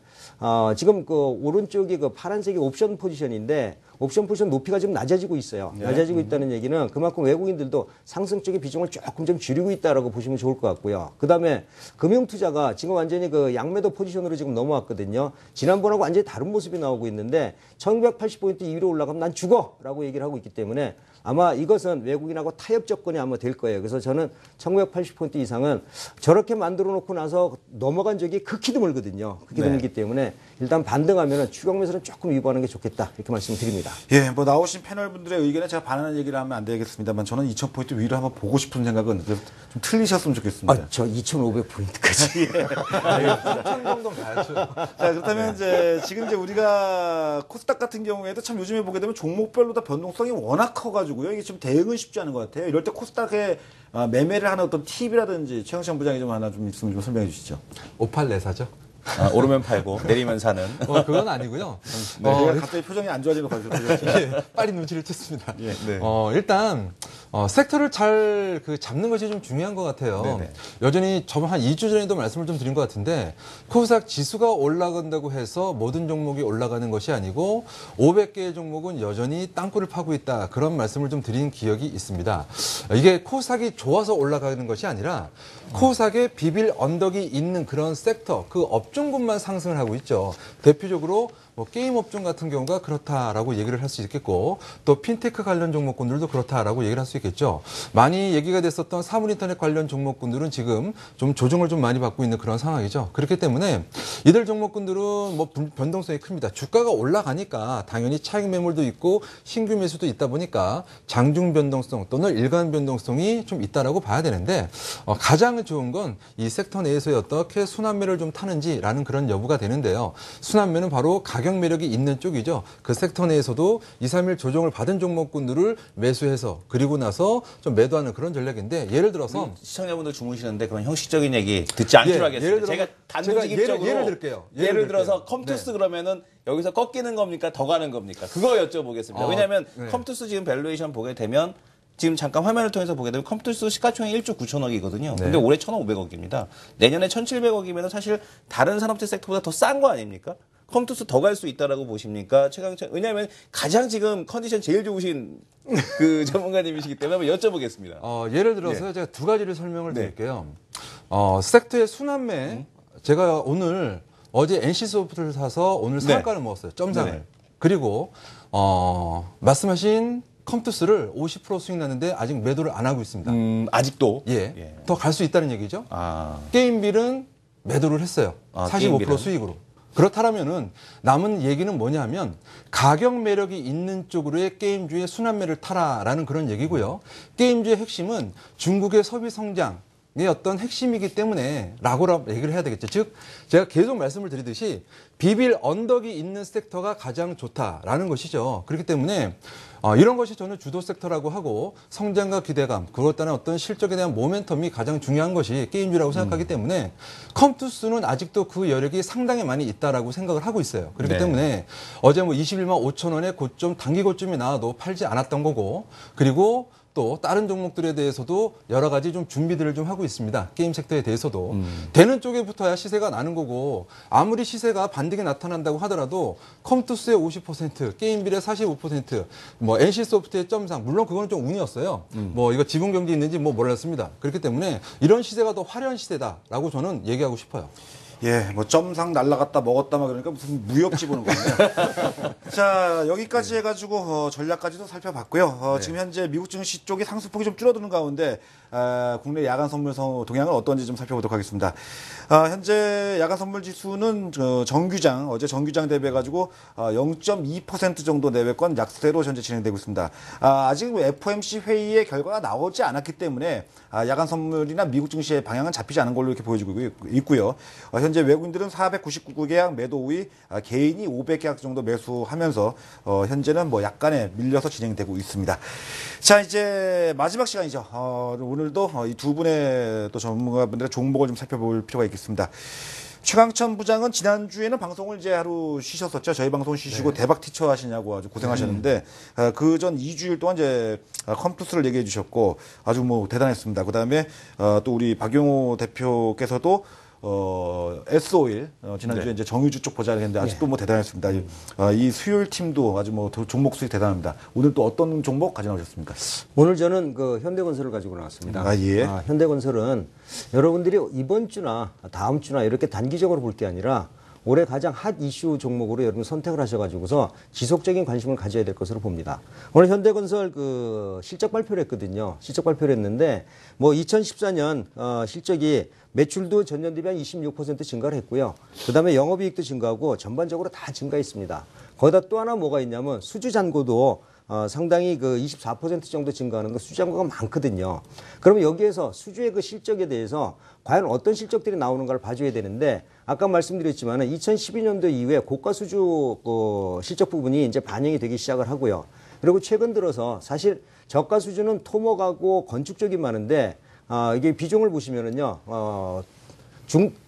지금 그 오른쪽이 그 파란색이 옵션 포지션인데 옵션 포지션 높이가 좀 낮아지고 있어요. 낮아지고 있다는 얘기는 그만큼 외국인들도 상승 쪽의 비중을 조금 좀 줄이고 있다라고 보시면 좋을 것 같고요. 그다음에 금융투자가 지금 완전히 그 양매도 포지션으로 지금 넘어왔거든요. 지난번하고 완전히 다른 모습이 나오고 있는데 1980포인트 위로 올라가면 난 죽어라고 얘기를 하고 있기 때문에 아마 이것은 외국인하고 타협 조건이 아마 될 거예요. 그래서 저는 1980포인트 이상은 저렇게 만들어 놓고 나서 넘어간 적이 극히 드물거든요. 극히 드물기 때문에 일단 반등하면 추격 매수는 조금 유보하는 게 좋겠다. 이렇게 말씀드립니다. 예, 뭐 나오신 패널 분들의 의견에 제가 반하는 얘기를 하면 안 되겠습니다만 저는 2000포인트 위로 한번 보고 싶은 생각은 좀 틀리셨으면 좋겠습니다. 저 2500포인트까지. 3천 정도 가야죠. 자, 그렇다면 이제 지금 이제 우리가 코스닥 같은 경우에도 참 요즘에 보게 되면 종목별로 다 변동성이 워낙 커가지고요. 이게 좀 대응은 쉽지 않은 것 같아요. 이럴 때 코스닥에 매매를 하는 어떤 팁이라든지 최강창 부장이 좀 하나 좀 있으면 좀 설명해 주시죠. 58내사죠. 오르면 팔고 내리면 사는. 그건 아니고요. 제가 갑자기 표정이 안 좋아지는 거 봐주세요. 예, 빨리 눈치를 챘습니다. 일단 섹터를 잘 잡는 것이 좀 중요한 것 같아요. 네네. 여전히 저번 한 2주 전에도 말씀을 좀 드린 것 같은데 코스닥 지수가 올라간다고 해서 모든 종목이 올라가는 것이 아니고 500개의 종목은 여전히 땅굴을 파고 있다. 그런 말씀을 좀 드린 기억이 있습니다. 이게 코스닥이 좋아서 올라가는 것이 아니라 코스닥에 비빌 언덕이 있는 그런 섹터, 그 업종군만 상승을 하고 있죠. 대표적으로 뭐 게임 업종 같은 경우가 그렇다라고 얘기를 할 수 있겠고 또 핀테크 관련 종목군들도 그렇다라고 얘기를 할 수 있겠죠. 많이 얘기가 됐었던 사물인터넷 관련 종목군들은 지금 좀 조정을 좀 많이 받고 있는 그런 상황이죠. 그렇기 때문에 이들 종목군들은 뭐 변동성이 큽니다. 주가가 올라가니까 당연히 차익 매물도 있고 신규 매수도 있다 보니까 장중 변동성 또는 일간 변동성이 좀 있다라고 봐야 되는데 가장 좋은 건 이 섹터 내에서 어떻게 순환매를 좀 타는지라는 그런 여부가 되는데요. 순환매는 바로 가격 가격 매력이 있는 쪽이죠. 그 섹터 내에서도 2, 3일 조정을 받은 종목군들을 매수해서 그리고 나서 좀 매도하는 그런 전략인데 예를 들어서 시청자분들 주무시는데 그런 형식적인 얘기 듣지 않기로 예, 하겠습니다. 예를 들어서 제가 단도직입적으로 예를 들게요. 예를 들어서 들게요. 컴투스 네. 그러면은 여기서 꺾이는 겁니까? 더 가는 겁니까? 그거 여쭤보겠습니다. 왜냐하면 네. 컴투스 지금 밸류에이션 보게 되면 지금 잠깐 화면을 통해서 보게 되면 컴투스 시가총액 1조 9천억이거든요. 근데 올해 1,500억입니다. 내년에 1,700억이면 사실 다른 산업재 섹터보다 더 싼 거 아닙니까? 컴투스 더 갈 수 있다라고 보십니까? 최강천, 왜냐하면 가장 지금 컨디션 제일 좋으신 그 전문가님이시기 때문에 한번 여쭤보겠습니다. 예를 들어서 제가 두 가지를 설명을 드릴게요. 섹터의 순환매 제가 어제 NC소프트를 사서 오늘 상한가를 먹었어요. 점상을. 네네. 그리고 말씀하신 컴투스를 50% 수익 났는데 아직 매도를 안 하고 있습니다. 아직도? 예. 더 갈 수 있다는 얘기죠. 아. 게임빌은 매도를 했어요. 45% 게임빌은? 수익으로. 그렇다면은 남은 얘기는 뭐냐 하면 가격 매력이 있는 쪽으로의 게임주의 순환매를 타라라는 그런 얘기고요. 게임주의 핵심은 중국의 소비 성장의 어떤 핵심이기 때문에 라고 얘기를 해야 되겠죠. 즉 제가 계속 말씀을 드리듯이 비빌 언덕이 있는 섹터가 가장 좋다라는 것이죠. 그렇기 때문에 이런 것이 저는 주도 섹터라고 하고 성장과 기대감, 그것 따른 어떤 실적에 대한 모멘텀이 가장 중요한 것이 게임주라고 생각하기 때문에 컴투스는 아직도 그 여력이 상당히 많이 있다라고 생각을 하고 있어요. 그렇기 네. 때문에 어제 21만 5천 원의 고점, 단기 고점이 나와도 팔지 않았던 거고, 그리고 또 다른 종목들에 대해서도 여러 가지 좀 준비들을 좀 하고 있습니다. 게임 섹터에 대해서도. 되는 쪽에 붙어야 시세가 나는 거고, 아무리 시세가 반등이 나타난다고 하더라도 컴투스의 50%, 게임빌의 45%, NC소프트의 점상, 물론 그거는 좀 운이었어요. 이거 지분 경기 있는지 몰랐습니다. 그렇기 때문에 이런 시세가 더 화려한 시세다라고 저는 얘기하고 싶어요. 예, 점상 날라갔다 먹었다 막 그러니까 무슨 무역지 보는 거네요. 자, 여기까지 해가지고 전략까지도 살펴봤고요. 지금 현재 미국 증시 쪽이 상승폭이 좀 줄어드는 가운데 국내 야간 선물 동향은 어떤지 좀 살펴보도록 하겠습니다. 현재 야간 선물 지수는 정규장, 어제 정규장 대비해가지고 0.2% 정도 내외권 약세로 현재 진행되고 있습니다. 아직 FOMC 회의의 결과가 나오지 않았기 때문에 야간 선물이나 미국 증시의 방향은 잡히지 않은 걸로 이렇게 보여지고 있고요. 현재 외국인들은 499계약 매도 우위, 개인이 500계약 정도 매수하면서 현재는 약간의 밀려서 진행되고 있습니다. 자, 이제 마지막 시간이죠. 오늘도 이 두 분의 또 전문가분들의 종목을 좀 살펴볼 필요가 있겠습니다. 최강천 부장은 지난주에는 방송을 이제 하루 쉬셨었죠. 저희 방송 쉬시고 대박 티처 하시냐고 아주 고생하셨는데 그 전 2주일 동안 이제 컴투스를 얘기해 주셨고 아주 대단했습니다. 그다음에 또 우리 박용호 대표께서도 S-오일 지난주에 이제 정유주 쪽 보자 했는데 아직도 대단했습니다. 이 수요일 팀도 아주 종목 수익 대단합니다. 오늘 또 어떤 종목 가져나오셨습니까? 오늘 저는 그 현대건설을 가지고 나왔습니다. 현대건설은 여러분들이 이번 주나 다음 주나 이렇게 단기적으로 볼 게 아니라 올해 가장 핫 이슈 종목으로 여러분 선택을 하셔가지고서 지속적인 관심을 가져야 될 것으로 봅니다. 오늘 현대건설 그 실적 발표를 했거든요. 실적 발표를 했는데 2014년 실적이 매출도 전년 대비 한 26% 증가를 했고요. 그다음에 영업이익도 증가하고 전반적으로 다 증가했습니다. 거기다 또 하나 뭐가 있냐면 수주 잔고도 상당히 그 24% 정도 증가하는데 수주 잔고가 많거든요. 그러면 여기에서 수주의 그 실적에 대해서 과연 어떤 실적들이 나오는가를 봐줘야 되는데 아까 말씀드렸지만 2012년도 이후에 고가 수주 실적 부분이 이제 반영이 되기 시작을 하고요. 그리고 최근 들어서 사실 저가 수주는 토목하고 건축 쪽이 많은데 이게 비중을 보시면은요,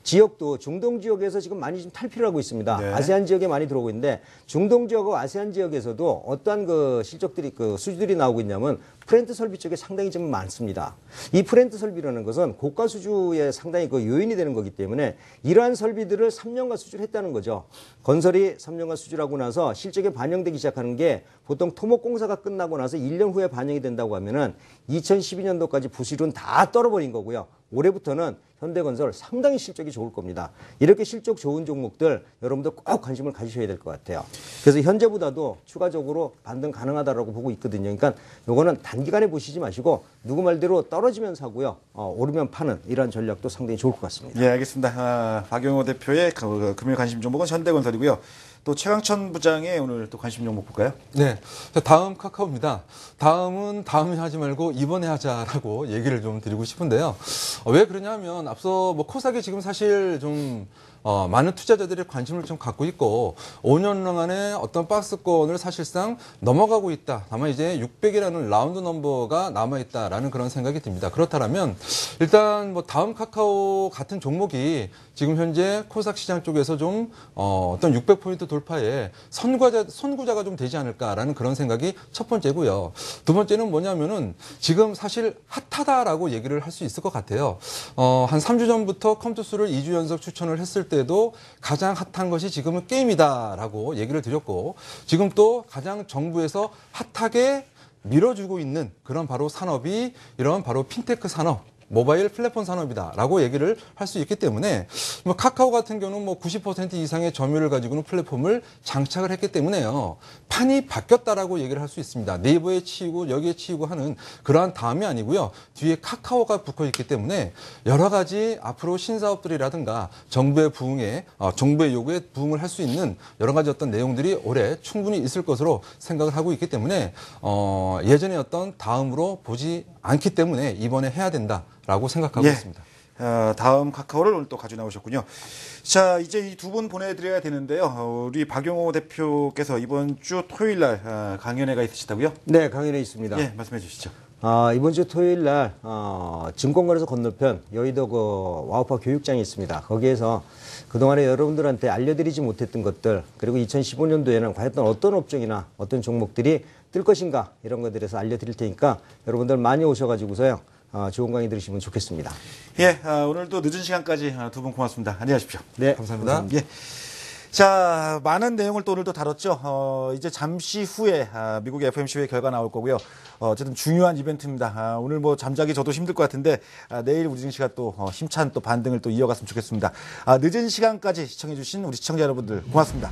지역도 중동 지역에서 지금 많이 좀 탈피를 하고 있습니다. 네. 아세안 지역에 많이 들어오고 있는데 중동 지역하고 아세안 지역에서도 어떠한 그 실적들이 수주들이 나오고 있냐면 프렌트 설비 쪽에 상당히 좀 많습니다. 이 프렌트 설비라는 것은 고가 수주에 상당히 그 요인이 되는 거기 때문에 이러한 설비들을 3년간 수주를 했다는 거죠. 건설이 3년간 수주를 하고 나서 실적에 반영되기 시작하는 게 보통 토목공사가 끝나고 나서 1년 후에 반영이 된다고 하면은 2012년도까지 부실은 다 떨어버린 거고요. 올해부터는 현대건설 상당히 실적이 좋을 겁니다. 이렇게 실적 좋은 종목들 여러분들 꼭 관심을 가지셔야 될 것 같아요. 그래서 현재보다도 추가적으로 반등 가능하다라고 보고 있거든요. 그러니까 요거는 단기간에 보시지 마시고 누구 말대로 떨어지면 사고요. 오르면 파는 이런 전략도 상당히 좋을 것 같습니다. 예, 알겠습니다. 박용호 대표의 금일 관심 종목은 현대건설이고요. 또 최강천 부장의 오늘 또 관심 종목 볼까요? 네. 자, 다음 카카오입니다. 다음은 다음에 하지 말고 이번에 하자라고 얘기를 좀 드리고 싶은데요. 왜 그러냐면 앞서 코사기 지금 사실 좀 많은 투자자들이 관심을 좀 갖고 있고 5년간의 어떤 박스권을 사실상 넘어가고 있다. 다만 이제 600이라는 라운드 넘버가 남아있다라는 그런 생각이 듭니다. 그렇다면 일단 뭐 다음 카카오 같은 종목이 지금 현재 코스닥 시장 쪽에서 좀 어떤 600포인트 돌파에 선구자가 좀 되지 않을까라는 그런 생각이 첫 번째고요. 두 번째는 뭐냐면은 지금 사실 핫하다라고 얘기를 할 수 있을 것 같아요. 한 3주 전부터 컴투스를 2주 연속 추천을 했을 때도 가장 핫한 것이 지금은 게임이다라고 얘기를 드렸고 지금 또 가장 정부에서 핫하게 밀어주고 있는 그런 바로 산업이 이런 바로 핀테크 산업, 모바일 플랫폼 산업이다라고 얘기를 할 수 있기 때문에 뭐 카카오 같은 경우는 뭐 90% 이상의 점유율을 가지고는 플랫폼을 장착을 했기 때문에요. 판이 바뀌었다라고 얘기를 할 수 있습니다. 네이버에 치이고 여기에 치이고 하는 그러한 다음이 아니고요. 뒤에 카카오가 붙어 있기 때문에 여러 가지 앞으로 신사업들이라든가 정부의 부응에 정부의 요구에 부응을 할 수 있는 여러 가지 어떤 내용들이 올해 충분히 있을 것으로 생각을 하고 있기 때문에 예전에 어떤 다음으로 보지 않기 때문에 이번에 해야 된다라고 생각하고 있습니다. 다음 카카오를 오늘 또 가지고 나오셨군요. 자, 이제 이 두 분 보내드려야 되는데요. 우리 박용호 대표께서 이번 주 토요일 날 강연회가 있으시다고요? 네, 강연에 있습니다. 예, 말씀해 주시죠. 이번 주 토요일 날 증권거래소 건너편 여의도 그 와우파 교육장이 있습니다. 거기에서 그동안에 여러분들한테 알려드리지 못했던 것들 그리고 2015년도에는 과연 어떤 업종이나 어떤 종목들이 뜰 것인가 이런 것들에서 알려드릴 테니까 여러분들 많이 오셔가지고서요. 좋은 강의 들으시면 좋겠습니다. 예, 오늘도 늦은 시간까지 두 분 고맙습니다. 안녕히 가십시오. 네, 감사합니다. 예. 자, 많은 내용을 또 오늘도 다뤘죠. 이제 잠시 후에 미국 FOMC 회의 결과 나올 거고요. 어쨌든 중요한 이벤트입니다. 오늘 뭐 잠자기 저도 힘들 것 같은데 내일 우리 증시가 또 힘찬 또 반등을 또 이어갔으면 좋겠습니다. 늦은 시간까지 시청해주신 우리 시청자 여러분들 고맙습니다.